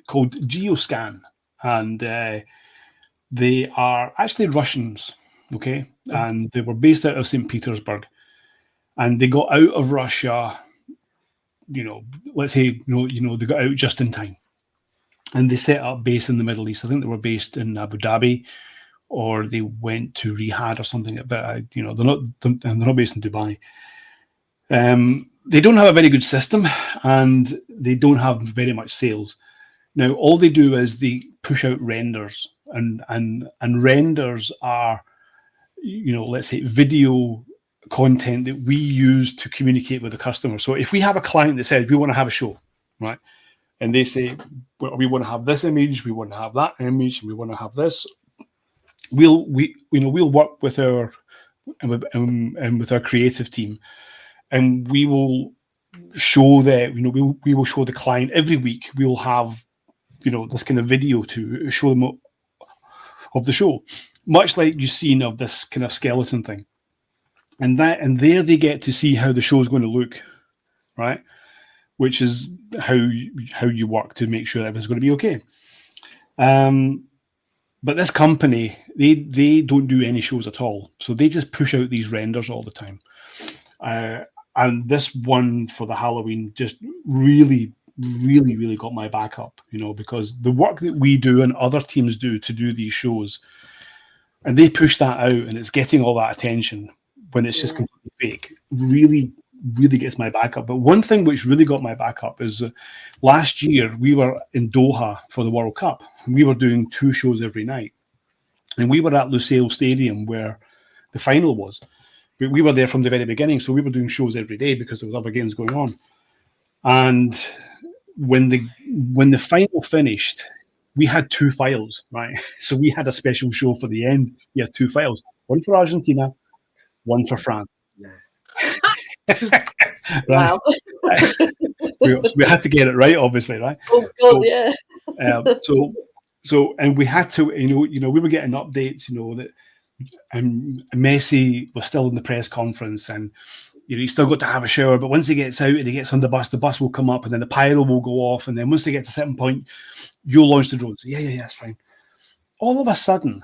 called Geoscan, and they are actually Russians, okay? And they were based out of St. Petersburg, and they got out of Russia, let's say, they got out just in time, and they set up base in the Middle East. I think they were based in Abu Dhabi, or they went to Riyadh or something. But they're not based in Dubai. They don't have a very good system, and they don't have very much sales. Now, all they do is they push out renders, and renders are, let's say, video content that we use to communicate with the customer. So if we have a client that says we want to have a show, right, and they say, well, we want to have this image, we want to have that image, and we want to have this, we'll work with our with our creative team, and we will show that we will show the client every week. We will have this kind of video to show them of the show, much like you've seen of this kind of skeleton thing, and there they get to see how the show is going to look, right? Which is how you work to make sure everything's going to be okay. But this company, they don't do any shows at all, so they just push out these renders all the time. And this one for the Halloween just really got my back up, because the work that we do and other teams do to do these shows, and they push that out, and it's getting all that attention when it's just completely fake, really gets my back up. But one thing which really got my back up is last year we were in Doha for the World Cup, and we were doing 2 shows every night, and we were at Lusail Stadium where the final was. But we were there from the very beginning, so we were doing shows every day because there was other games going on. And when when the final finished, we had 2 files, right? So we had a special show for the end. We had 2 files, one for Argentina, one for France. Right? Wow. we had to get it right, obviously, right? Oh God, yeah. So and we had to, we were getting updates, that Messi was still in the press conference, and he's still got to have a shower, but once he gets out and he gets on the bus will come up, and then the pyro will go off, and then once they get to a certain point, you'll launch the drones. Yeah, that's fine. All of a sudden,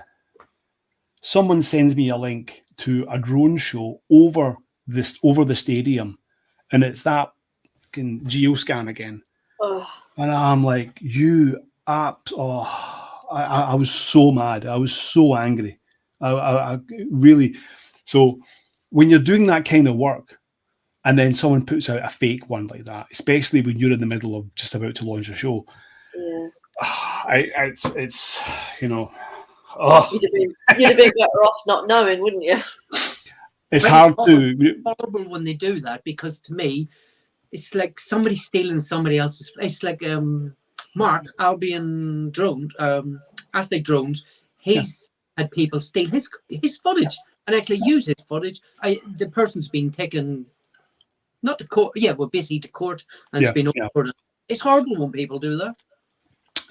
someone sends me a link to a drone show over the stadium, and it's that fucking geoscan again. Oh. And I'm like, I was so mad. I was so angry. I really. So when you're doing that kind of work, and then someone puts out a fake one like that, especially when you're in the middle of just about to launch a show, it's Oh. You'd have been better off not knowing, wouldn't you? It's hard to. Horrible when they do that, because to me, it's like somebody stealing somebody else's. It's like Mark Albion drone, Aztec drones. He's had people steal his footage and actually use his footage. The person's been taken, not to court. Yeah, well, basically to court, and it's been over. It's horrible when people do that.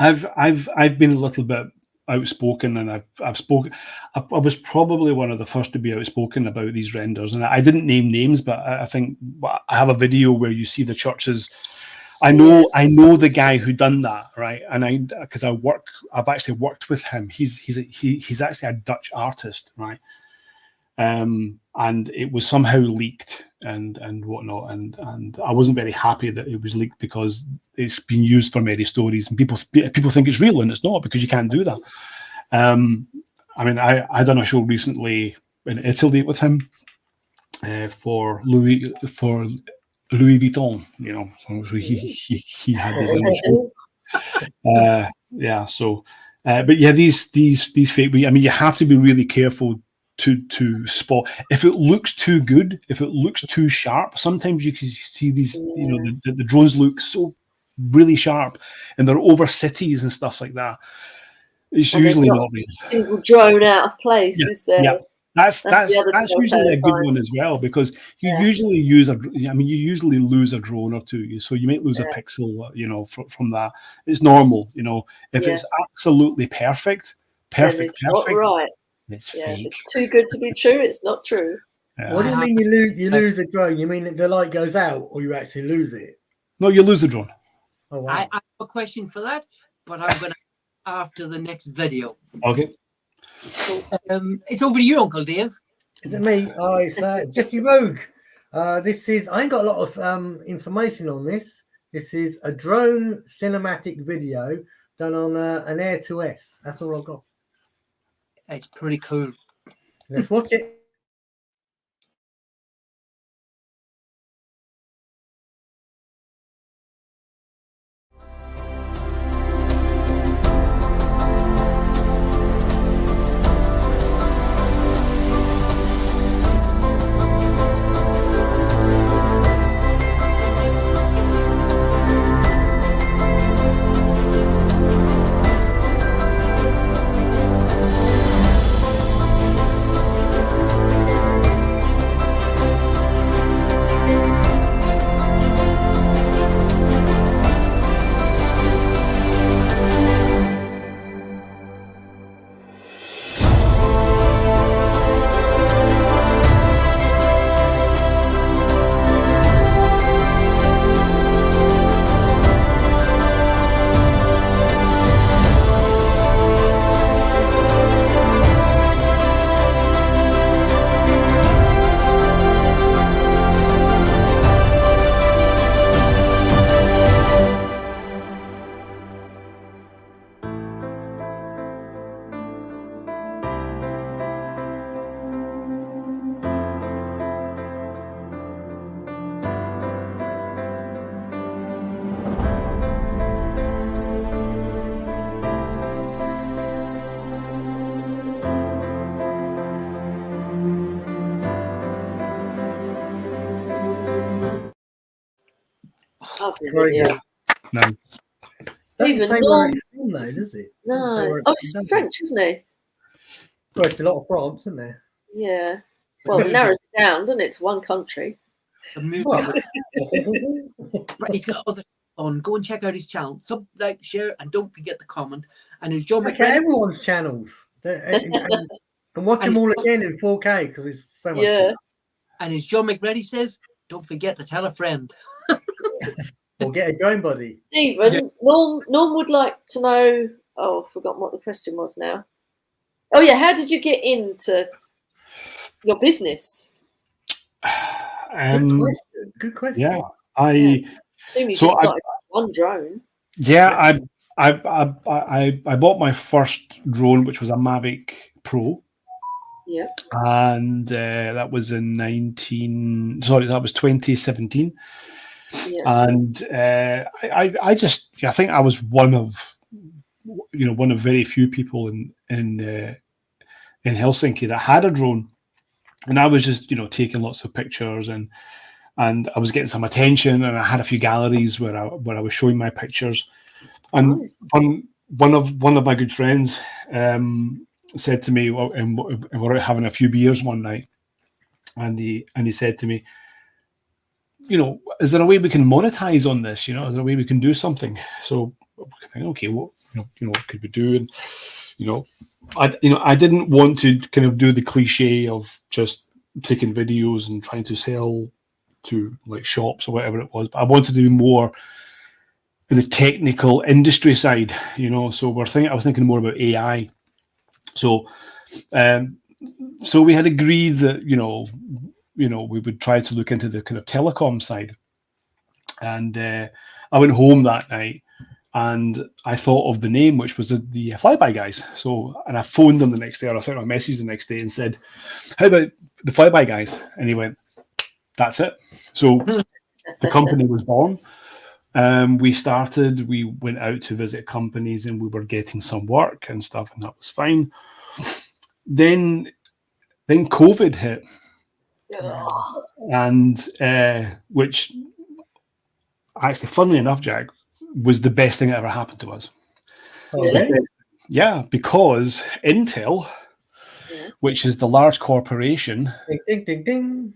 I've been a little bit outspoken, and I've spoken. I was probably one of the first to be outspoken about these renders, and I didn't name names, but I think I have a video where you see the churches. I know the guy who done that, right? And I've actually worked with him. He's actually a Dutch artist, right? And it was somehow leaked and whatnot, and I wasn't very happy that it was leaked, because it's been used for many stories, and people think it's real, and it's not, because you can't do that. I done a show recently in Italy with him for Louis Vuitton, so he had his own show. But yeah, these fake. You have to be really careful to spot if it looks too good, if it looks too sharp. Sometimes you can see these, the drones look so really sharp, and they're over cities and stuff like that. It's usually not real. Single drone out of place, is there? Yeah. That's usually a good one as well, because you usually use you usually lose a drone or two, so you might lose a pixel, from that. It's normal, if it's absolutely perfect, not right. It's fake. It's too good to be true. It's not true. What do you mean you lose a drone? You mean that the light goes out, or you actually lose it? No, you lose the drone. Oh, wow. I have a question for that, but I'm going to after the next video. Okay. It's over to you, Uncle Dave. Is it me? Oh, it's Jesse Rogue. This is, I ain't got a lot of information on this. This is a drone cinematic video done on an Air 2S. That's all I've got. It's pretty cool. Let's watch it. Very good. No. Doesn't Stephen, say where it's from, though, does it? Doesn't say no. where Oh, it's it's from, does it? French, isn't he? Well, it's a lot of France, isn't there? Yeah. Well, it narrows it down, doesn't it, to one country? The movie. Well, Right, he's got other on. Go and check out his channel. Sub, like, share, and don't forget to comment. And his John check out McReady. everyone's channels and watch them all again in 4K because it's so much Yeah. fun. And as John McReady says, don't forget to tell a friend. Or get a drone buddy. Stephen, Norm would like to know. Oh, I've forgotten what the question was now. Oh, yeah. How did you get into your business? Good question. Good question. Yeah, I assume you So just started with one drone. I bought my first drone, which was a Mavic Pro, Yeah. and that was in 2017. Yeah. And I think I was one of very few people in Helsinki that had a drone, and I was just taking lots of pictures and I was getting some attention, and I had a few galleries where I was showing my pictures. And Nice. one of my good friends said to me, and we were out having a few beers one night, and he said to me, is there a way we can monetize on this? Is there a way we can do something? So I think, okay, what could we do? And I didn't want to kind of do the cliche of just taking videos and trying to sell to like shops or whatever it was, but I wanted to do more the technical industry side, So I was thinking more about AI. So, so we had agreed that we would try to look into the kind of telecom side. And I went home that night and I thought of the name, which was the Flyby Guys. So, and I phoned them the next day, or I sent him a message the next day and said, how about the Flyby Guys? And he went, that's it. So the company was born. We went out to visit companies and we were getting some work and stuff, and that was fine. Then COVID hit. And which actually, funnily enough, Jack, was the best thing that ever happened to us. Oh, really? Yeah, because Intel, which is the large corporation, Ding, ding, ding, ding.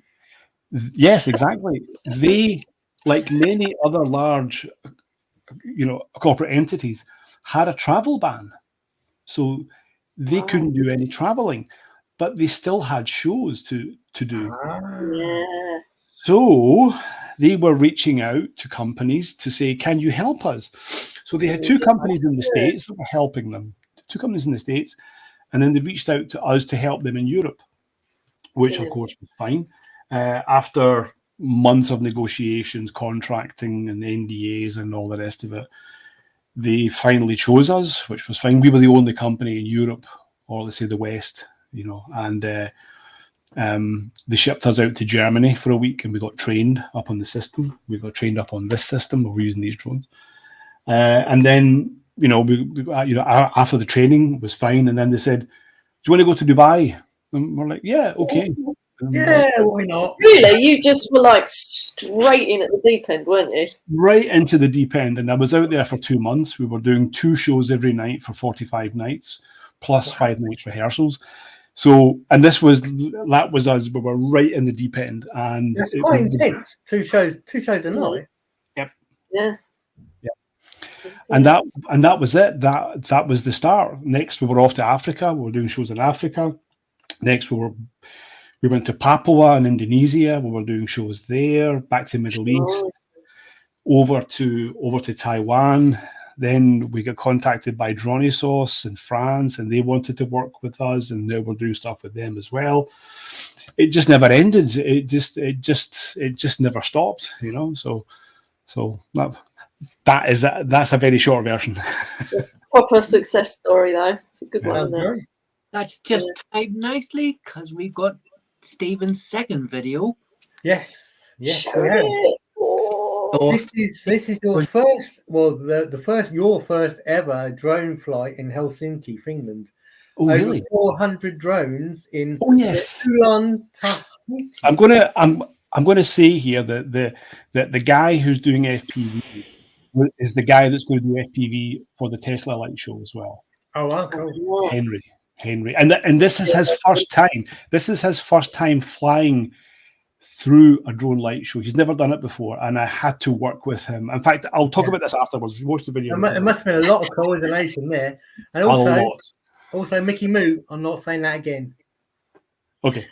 yes, exactly. They, like many other large, corporate entities, had a travel ban, so they couldn't do any traveling, but they still had shows to do. Yeah. So they were reaching out to companies to say, can you help us? So they had two companies in the States that were helping them, and then they reached out to us to help them in Europe, which of course was fine. After months of negotiations, contracting and NDAs and all the rest of it, they finally chose us, which was fine. We were the only company in Europe, or let's say the West, and they shipped us out to Germany for a week, and we got trained up on the system. We got trained up on this system. We're using these drones, and then after the training was fine, and then they said, "Do you want to go to Dubai?" And we're like, "Yeah, okay." Yeah, why not? Really? You just were like straight in at the deep end, weren't you? Right into the deep end. And I was out there for 2 months. We were doing 2 shows every night for 45 nights, plus 5 nights rehearsals. So, and that was us. We were right in the deep end. And That's quite intense. 2 shows a night. Yep. Yeah. And that was it. That was the start. Next, we were off to Africa. We were doing shows in Africa. Next, we went to Papua in Indonesia. We were doing shows there. Back to the Middle East, over to Taiwan. Then we got contacted by Dronisos in France, and they wanted to work with us, and now we're doing stuff with them as well. It just never ended. It just never stopped. So that's a very short version. Proper success story, though. It's a good one, isn't it? That's just timed nicely because we've got Stephen's second video. Yes, we have. Oh. This is your first, your first ever drone flight in Helsinki, Finland. Oh, Over really? 400 drones in Oh, yes. Ulan Tahiti. I'm going to say here that the guy who's doing FPV is the guy that's going to do FPV for the Tesla light show as well. Oh, wow, cool. Henry, and this is his first time. This is his first time flying through a drone light show. He's never done it before, and I had to work with him. In fact, I'll talk about this afterwards. Watch the video. It must have been a lot of coordination there, and also Mickey Moo. I'm not saying that again. Okay.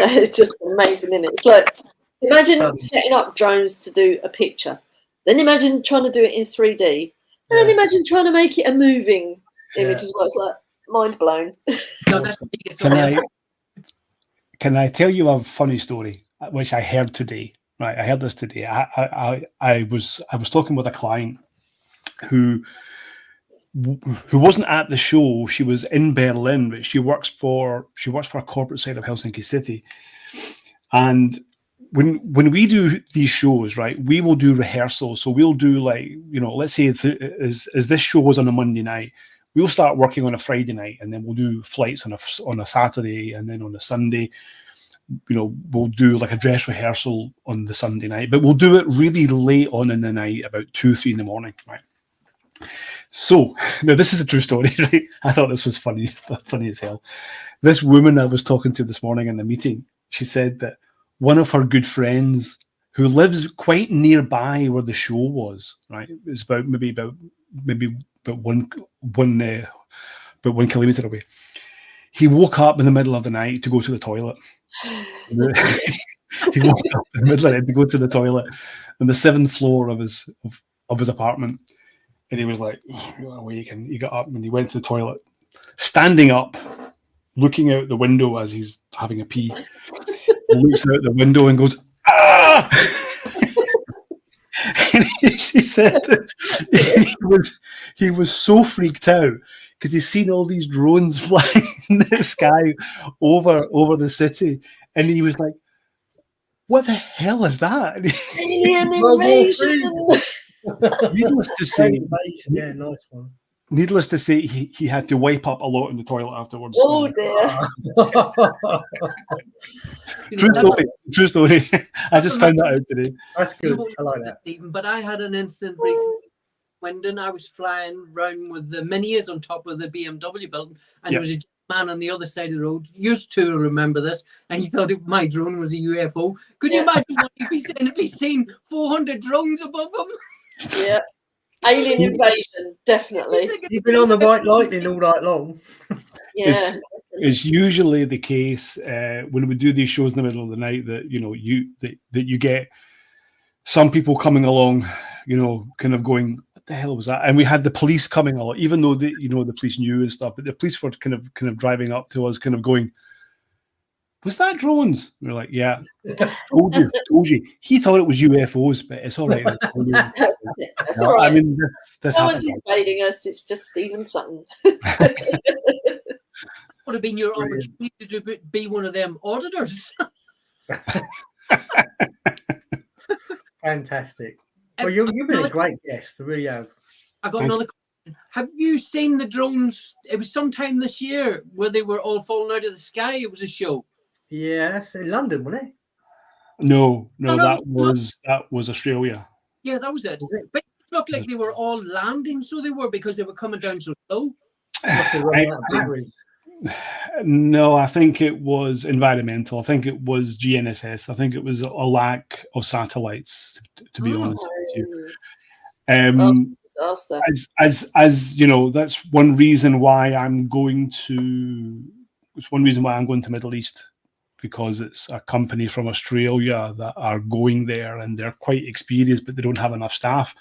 It's just amazing, isn't it? It's like, imagine setting up drones to do a picture, then imagine trying to do it in 3D, and then imagine trying to make it a moving image as well. It's like mind blown. No, that's the biggest Can I tell you a funny story which I heard today? Right, I heard this today. I was talking with a client who wasn't at the show. She was in Berlin, but she works for a corporate side of Helsinki City. And when we do these shows, right, we will do rehearsals. So we'll do, like, you know, let's say as this show was on a Monday night, we'll start working on a Friday night, and then we'll do flights on a Saturday, and then on a Sunday, you know, we'll do like a dress rehearsal on the Sunday night, but we'll do it really late on in the night, about 2-3 in the morning, right? So now this is a true story, right? I thought this was funny as hell. This woman I was talking to this morning in the meeting, she said that one of her good friends who lives quite nearby where the show was, right? It's about maybe 1 kilometer away. He woke up in the middle of the night to go to the toilet. He woke up in the middle of the night to go to the toilet on the 7th floor of his apartment. And he was like, awake, and he got up and he went to the toilet, standing up, looking out the window as he's having a pee. He looks out the window and goes, ah! And she said that he was so freaked out because he's seen all these drones flying in the sky over the city, and he was like, "What the hell is that?" Alien invasion. Needless to say, Yeah, nice one. needless to say, he had to wipe up a lot in the toilet afterwards. Oh dear. True story. I just found that out today. That's You good. won't I like know that. this, Stephen, but I had an incident recently. When I was flying around with the Minias on top of the BMW building, and there was a man on the other side of the road. Used to remember this, and he thought my drone was a UFO. Could you imagine what he'd be saying if he's seen 400 drones above him? Yeah. Alien invasion, definitely. You've been on the white lightning all night long. Yeah. It's usually the case when we do these shows in the middle of the night that that you get some people coming along, kind of going, "What the hell was that?" And we had the police coming along, even though the police knew and stuff. But the police were kind of driving up to us, kind of going, "Was that drones?" We were like, "Yeah, told you." He thought it was UFOs, but it's all right. That's all right. I mean, this no one's happens. invading us. It's just Stephen Sutton. Would have been your opportunity to be one of them auditors. Fantastic. Well, you've been a great guest. I really have. I got another question. Have you seen the drones? It was sometime this year where they were all falling out of the sky. It was a show. Yeah, that's in London, wasn't it? No, No, that was Australia. Yeah, that was it. Was it? But it looked like they were all landing, so they were, because they were coming down so slow. Must have run out of batteries. No, I think it was environmental. I think it was GNSS. I think it was a lack of satellites, to be honest with you. Disaster. As you know, that's one reason why I'm going to. It's one reason why I'm going to Middle East, because it's a company from Australia that are going there, and they're quite experienced, but they don't have enough staff.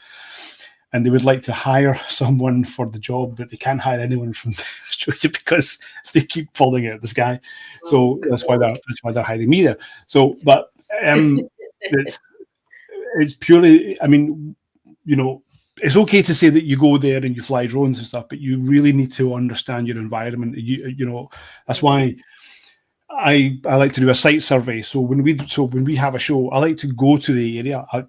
And they would like to hire someone for the job, but they can't hire anyone from Australia because they keep falling out of the sky. So that's why they're hiring me there. So, but it's purely. I mean, it's okay to say that you go there and you fly drones and stuff, but you really need to understand your environment. That's why I like to do a site survey. So when we have a show, I like to go to the area. I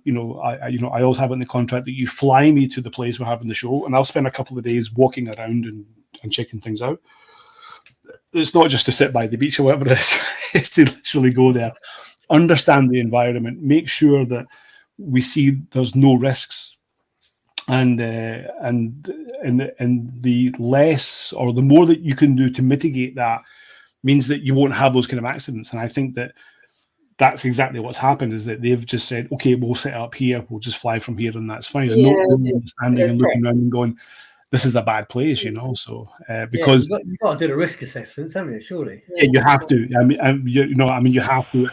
always have it in the contract that you fly me to the place we're having the show, and I'll spend a couple of days walking around and checking things out. It's not just to sit by the beach or whatever it is. It's to literally go there, understand the environment, make sure that we see there's no risks, and the less or the more that you can do to mitigate that means that you won't have those kind of accidents. And I think that that's exactly what's happened, is that they've just said, okay, we'll set up here, we'll just fly from here, and that's fine. And not really understanding and looking around and going, this is a bad place, so because you've got to do the risk assessments, haven't you? Surely. Yeah, you have to. You have to.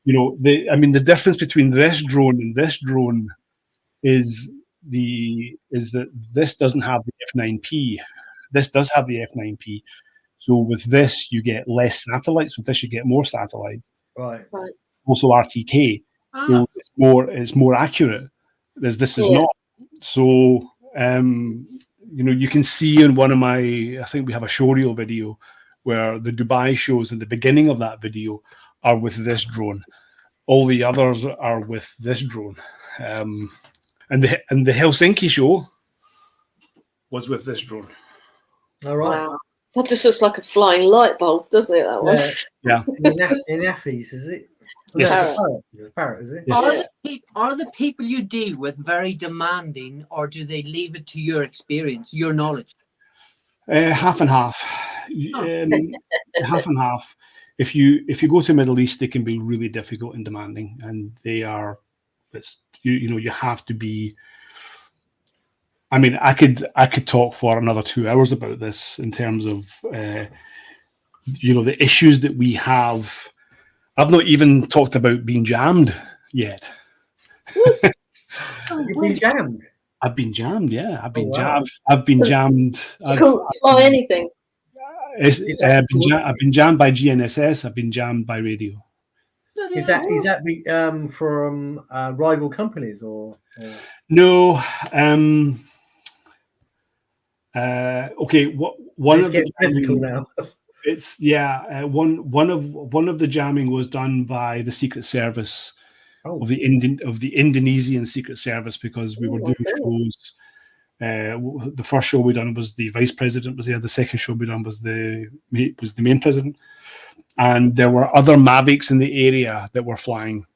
The difference between this drone and this drone is that this doesn't have the F9P. This does have the F9P. So with this, you get less satellites. With this, you get more satellites. Right. Also RTK. So it's more accurate. This is not. So you can see in one of I think we have a showreel video where the Dubai shows in the beginning of that video are with this drone. All the others are with this drone. And the Helsinki show was with this drone. All right. Wow. That just looks like a flying light bulb, doesn't it? That one. Yeah. In Affys, is it? Yes. Parrot, is it? Yes. Are the people you deal with very demanding, or do they leave it to your experience, your knowledge? Half and half. Half and half. If you go to Middle East, they can be really difficult and demanding, and they are. You have to be. I mean, I could talk for another 2 hours about this in terms of the issues that we have. I've not even talked about being jammed yet. You've been jammed. I've been jammed. Yeah, I've been wow. jammed. I've been jammed. You couldn't fly anything. I've been jammed by GNSS. I've been jammed by radio. Is that from rival companies or? No. Okay. One Let's of get the physical now. It's one of the jamming was done by the Secret Service of the Indonesian Secret Service, because we were doing shows. The first show we done was the vice president was there. The second show we done was the main president, and there were other Mavics in the area that were flying,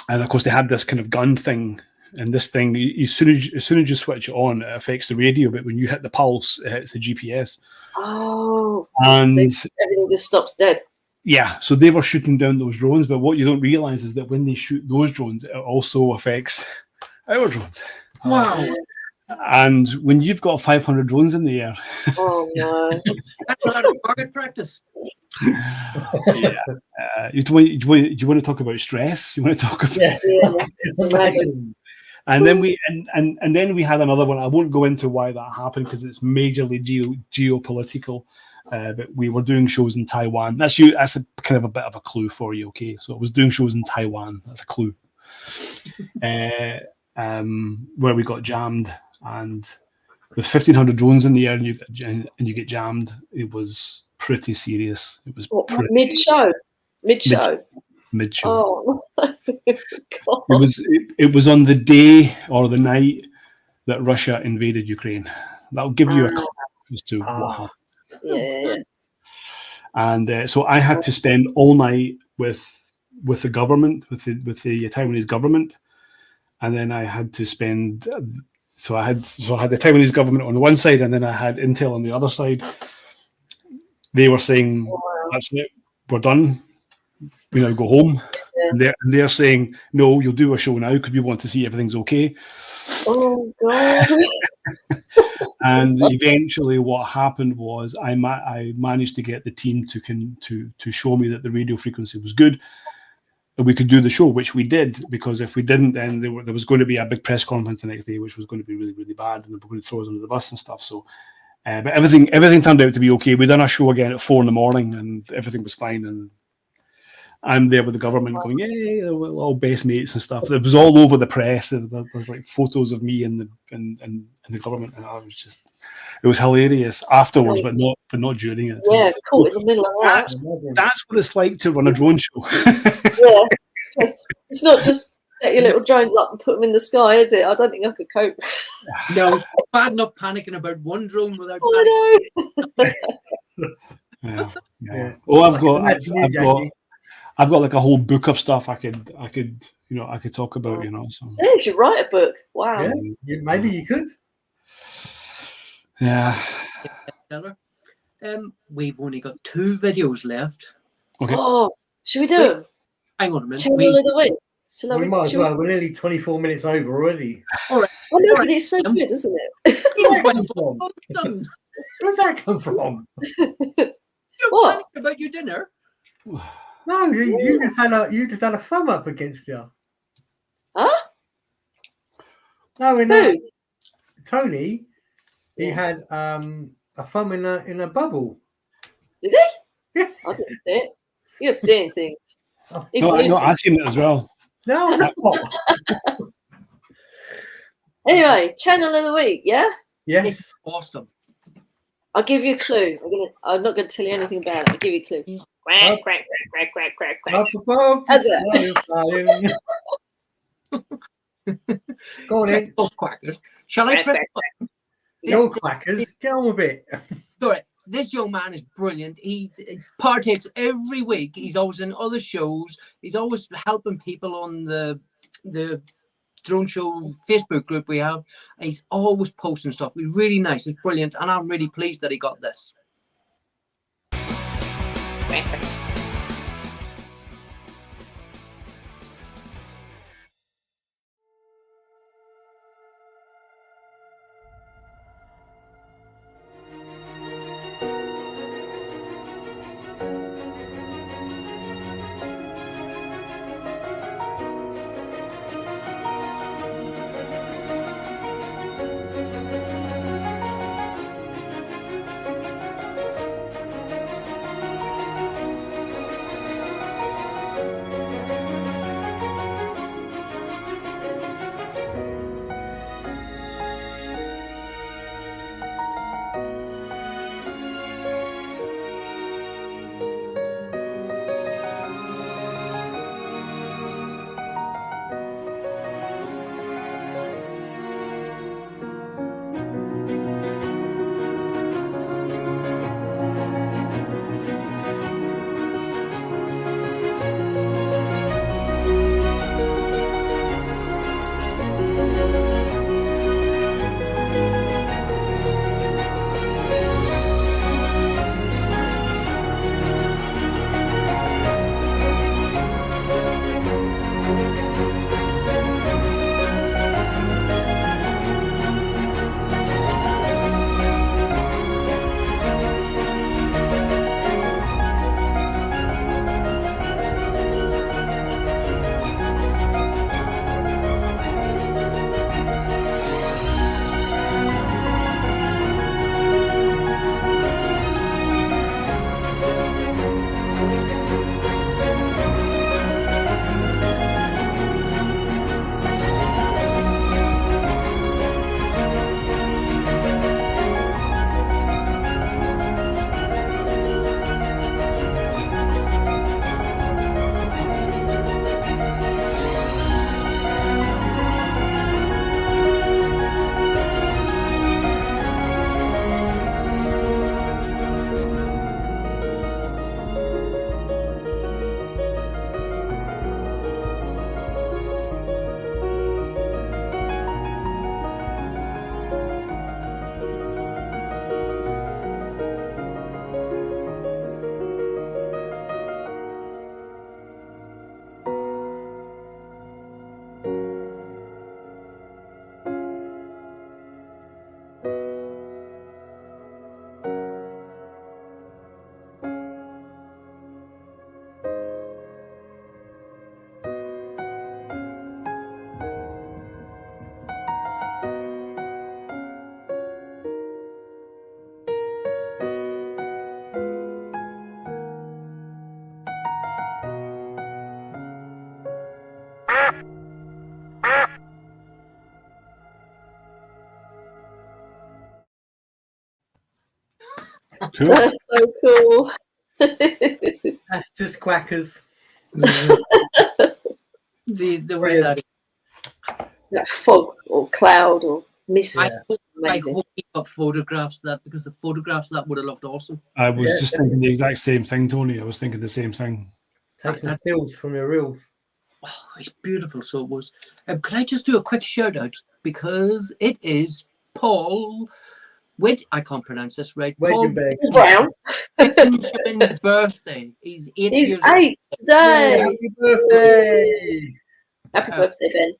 and of course they had this kind of gun thing. And this thing, as soon as you switch it on, it affects the radio. But when you hit the pulse, it hits the GPS. Oh, and so everything just stops dead. Yeah, so they were shooting down those drones. But what you don't realize is that when they shoot those drones, it also affects our drones. Wow. And when you've got 500 drones in the air, oh no, that's a lot of target practice. Yeah. You want to talk about stress? You want to talk about And then we had another one. I won't go into why that happened because it's majorly geopolitical. But we were doing shows in Taiwan. That's a kind of a bit of a clue for you. Okay, so I was doing shows in Taiwan. That's a clue. Where we got jammed, and with 1,500 drones in the air, and you get jammed, it was pretty serious. It was mid show. Mid-show. Oh, God. It was on the day or the night that Russia invaded Ukraine. That'll give you a clue as to what happened. Yeah. And so I had to spend all night with the government, with the Taiwanese government, and then I had to spend. So I had the Taiwanese government on the one side, and then I had Intel on the other side. They were saying, "That's it, we're done. We now go home." Yeah. And they're saying, "No, you'll do a show now because we want to see everything's okay." Oh God! And eventually, what happened was I managed to get the team to show me that the radio frequency was good, and we could do the show, which we did. Because if we didn't, then there was going to be a big press conference the next day, which was going to be really, really bad, and they were going to throw us under the bus and stuff. So, but everything turned out to be okay. We done our show again at 4 a.m, and everything was fine. And I'm there with the government going, "Hey, we're all best mates and stuff." It was all over the press. There's like photos of me and the government, and it was hilarious afterwards, but not during it. Yeah, caught in the middle of that. That's what it's like to run a drone show. Yeah, it's not just set your little drones up and put them in the sky, is it? I don't think I could cope. No, it's bad enough panicking about one drone without. Oh no. Yeah. Oh, I've got like a whole book of stuff I could talk about, So yeah, you should write a book. Wow. Yeah, maybe you could. Yeah. We've only got 2 videos left. Okay. Oh, should we do them? Hang on a minute. Channel of the week. We might as well. We're nearly 24 minutes over already. All right. Oh, no, but it's so good, isn't it? Where's that come from? You're What? panicking about your dinner? No, you just had a thumb up against you. Huh? No, Who? Tony, he had a thumb in a bubble. Did he? Yeah. I didn't see it. You're seeing things. He's No, lucid. I've seen it as well. No, no. Anyway, channel of the week, yeah? Yes. It's awesome. I'll give you a clue. I'm not going to tell you anything about it. I'll give you a clue. Quack, quack, quack, quack, quack, quack. Up above. How's that? Go on in. Oh, quackers. Shall I press? You're quackers. Get on with it. Sorry, this young man is brilliant. He partakes every week. He's always in other shows. He's always helping people on the Drone Show Facebook group we have. He's always posting stuff. He's really nice. It's brilliant, and I'm really pleased that he got this. Cool. That's so cool. That's just quackers. The way that That fog or cloud or mist. I Amazing. hope he got photographs of that, because the photographs of that would have looked awesome. I was Yeah, just thinking the exact same thing, Tony. I was thinking the same thing. Take some stills from your reels. Oh, it's beautiful. So it was. Could I just do a quick shout out, because it is Paul I can't pronounce this right. Paul Wedgenberg. Brown. Wittgenstein's birthday. He's 8 He's years old. 8 today. Happy birthday! Happy birthday, Ben.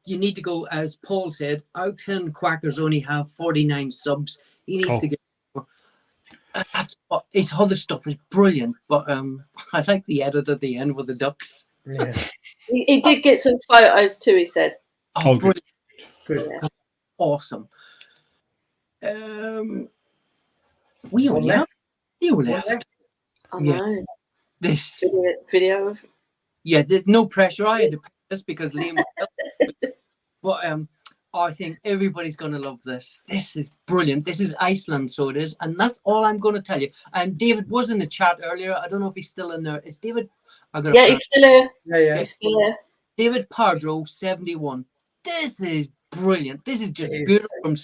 You need to go, as Paul said. How can Quackers only have 49 subs? He needs to get more. His other stuff is brilliant, but I like the edit at the end with the ducks. Yeah, He did get some photos too, he said. Oh, good. brilliant. good. Awesome. We One only have left. you One left. left. I Yeah. know. This. Video of There's no pressure. I had to pick this because Liam. But I think everybody's going to love this. This is brilliant. This is Iceland, so it is, and that's all I'm going to tell you. And David was in the chat earlier. I don't know if he's still in there. Is David? Yeah, he's still here. Yeah. He's still here. David Pardro 71. This is brilliant. This is just It is. beautiful from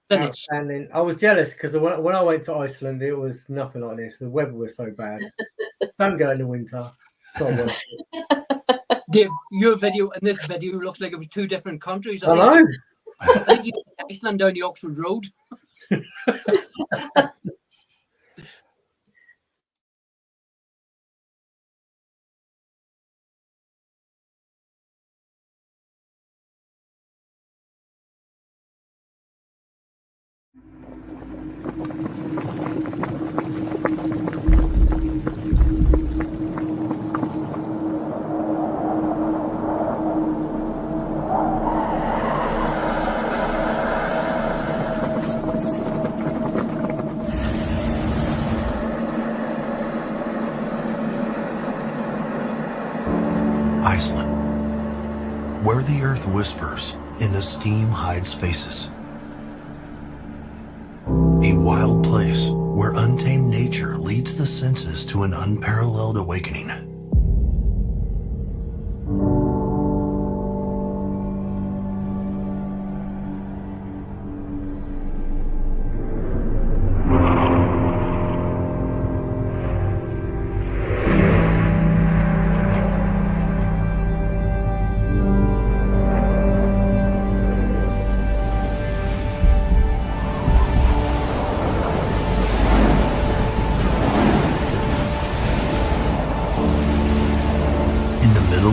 finish. Outstanding. I was jealous because when I went to Iceland, it was nothing like this. The weather was so bad. Don't go in the winter. It's not worth it. Dave, your video and this video looks like it was two different countries. I know. I think you did Iceland down the Oxford Road. Iceland, where the earth whispers and the steam hides faces. A wild place where untamed nature leads the senses to an unparalleled awakening.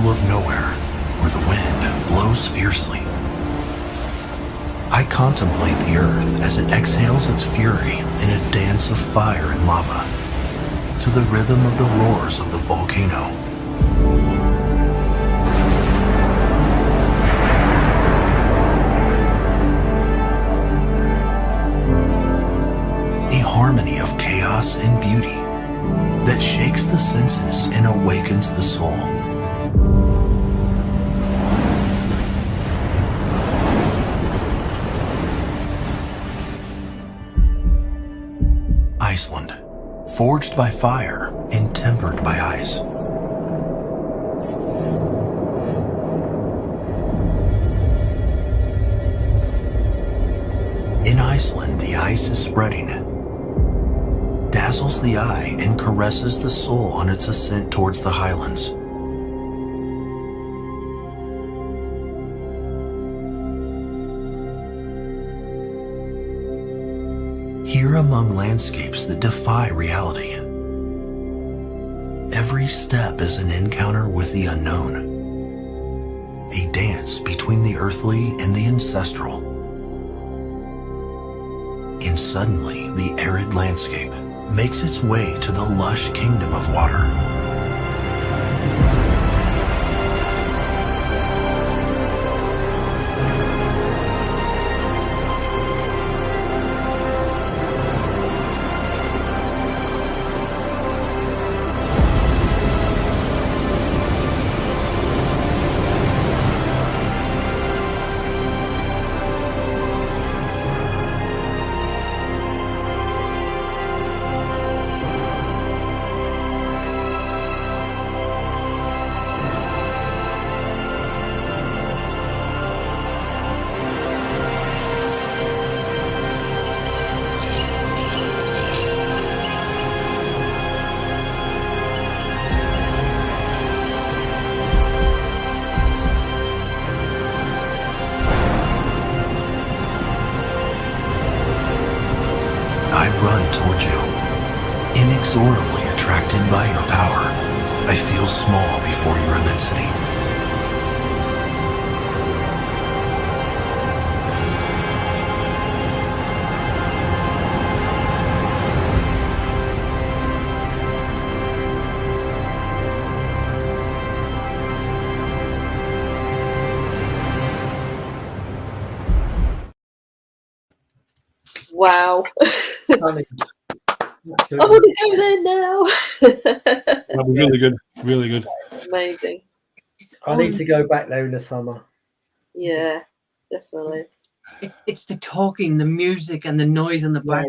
Of nowhere, where the wind blows fiercely, I contemplate the earth as it exhales its fury in a dance of fire and lava, to the rhythm of the roars of the volcano. A harmony of chaos and beauty that shakes the senses and awakens the soul. Iceland, forged by fire and tempered by ice. In Iceland, the ice is spreading, dazzles the eye, and caresses the soul on its ascent towards the highlands. Here among landscapes that defy reality, every step is an encounter with the unknown, a dance between the earthly and the ancestral. And suddenly, the arid landscape makes its way to the lush kingdom of water. inexorably attracted by your power. I feel small before your immensity. Wow. Funny. I want to go there now. That was really good. Really good. Amazing. I need to go back there in the summer. Yeah, definitely. It's the talking, the music, and the noise in the Yeah,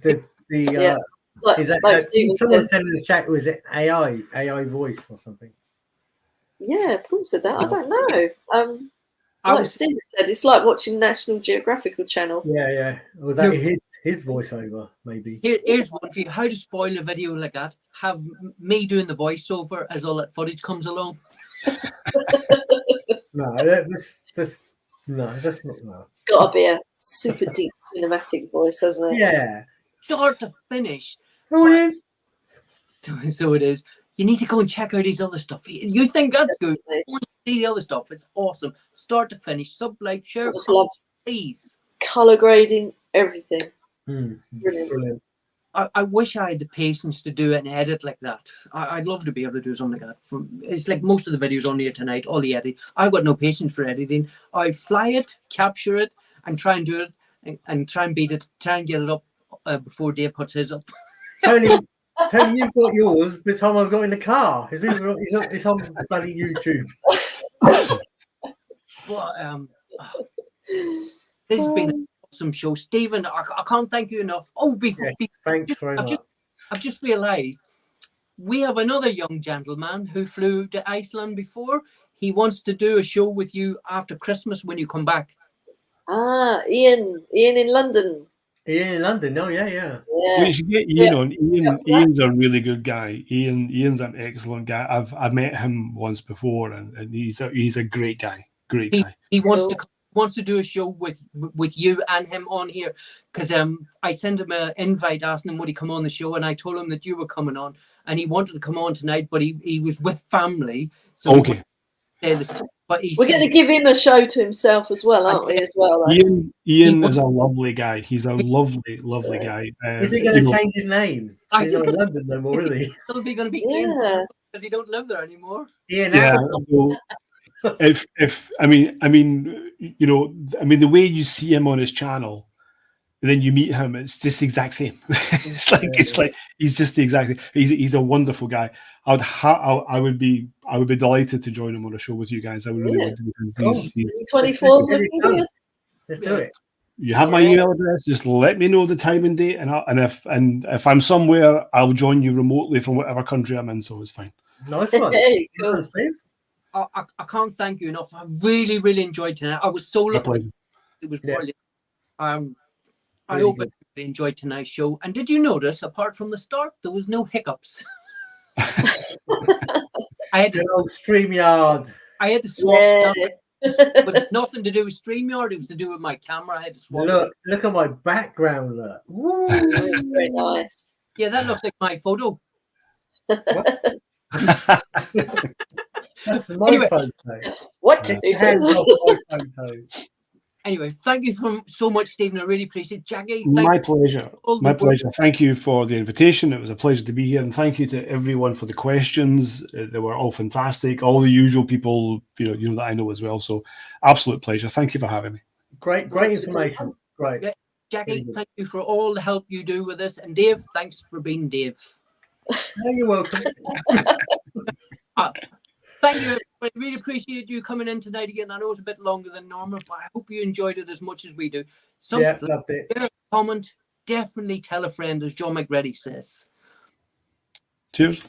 back. yeah. Yeah. Like, Is that like Stephen someone said, said in the chat? Was it AI voice or something? yeah, Paul said that. I don't know. I Like was Stephen said, it's like watching National Geographical Channel. Yeah. Was that No. his voiceover? Maybe. here's one for you. How to spoil a video like that? Have me doing the voiceover as all that footage comes along. No, that's not. No. It's got to be a super deep cinematic voice, hasn't it? Yeah. Start to finish. Oh, it is. So it is. You need to go and check out his other stuff. You think that's good? Definitely. Go and see the other stuff. It's awesome. Start to finish. Sub, like, share, I just love please. color grading, everything. Brilliant. Brilliant. I wish I had the patience to do an edit like that. I'd love to be able to do something like that. It's like most of the videos on here tonight, all the editing. I've got no patience for editing. I fly it, capture it, and try and do it, and try and beat it, try and get it up before Dave puts his up. Tony, you've got yours by the time I've got in the car. It's on bloody YouTube. But this has been an awesome show. Stephen, I can't thank you enough. Oh, Yes, thanks very much. I've just realised we have another young gentleman who flew to Iceland before. He wants to do a show with you after Christmas when you come back. Ian in London. Ian in London. Oh, yeah. Yeah. We should get Ian on. Ian's a really good guy. Ian's an excellent guy. I've met him once before, and he's a great guy. Great guy. He wants to do a show with you and him on here, because I sent him an invite asking him would he come on the show, and I told him that you were coming on, and he wanted to come on tonight, but he was with family. So Okay. But We're going to give him a show to himself as well, aren't we? As well. Like? Ian is a lovely guy. He's a lovely guy. Is he going to change his name? He's not in London no more, is he? It's still going to be Yeah. Ian because he don't live there anymore. Ian. Yeah. So if I mean, the way you see him on his channel, and then you meet him, it's just the exact same. it's like he's just the exact same. He's a wonderful guy. I would be delighted to join him on a show with you guys. I would really want to. He's 24's looking good. Let's do it. You have my email address. Just let me know the time and date, and if I'm somewhere, I'll join you remotely from whatever country I'm in. So it's fine. Nice one. Hey, cool. Nice, Steve. I can't thank you enough. I really, really enjoyed tonight. I was so lucky. It was brilliant. I hope you enjoyed tonight's show. And did you notice, apart from the start, there was no hiccups? I had Good old StreamYard. I had to swap. Yeah. It was nothing to do with StreamYard. It was to do with my camera. I had to swap. Look at my background. Look. Woo. Very nice. Yeah, that looks like my photo. That's my Anyway. photo. What did he say? Hands off my photo. Anyway, thank you so much, Stephen. I really appreciate it. Jackie, My pleasure. all the My work. pleasure. Thank you for the invitation. It was a pleasure to be here, and thank you to everyone for the questions. They were all fantastic. All the usual people, that I know as well. So, absolute pleasure. Thank you for having me. Great information. Great. Yeah. Jackie, thank you for all the help you do with this. And Dave, thanks for being Dave. Oh, you're welcome. Thank you. I really appreciate you coming in tonight again. I know it's a bit longer than normal, but I hope you enjoyed it as much as we do. Loved it. Comment, definitely tell a friend, as John McReady says. Cheers.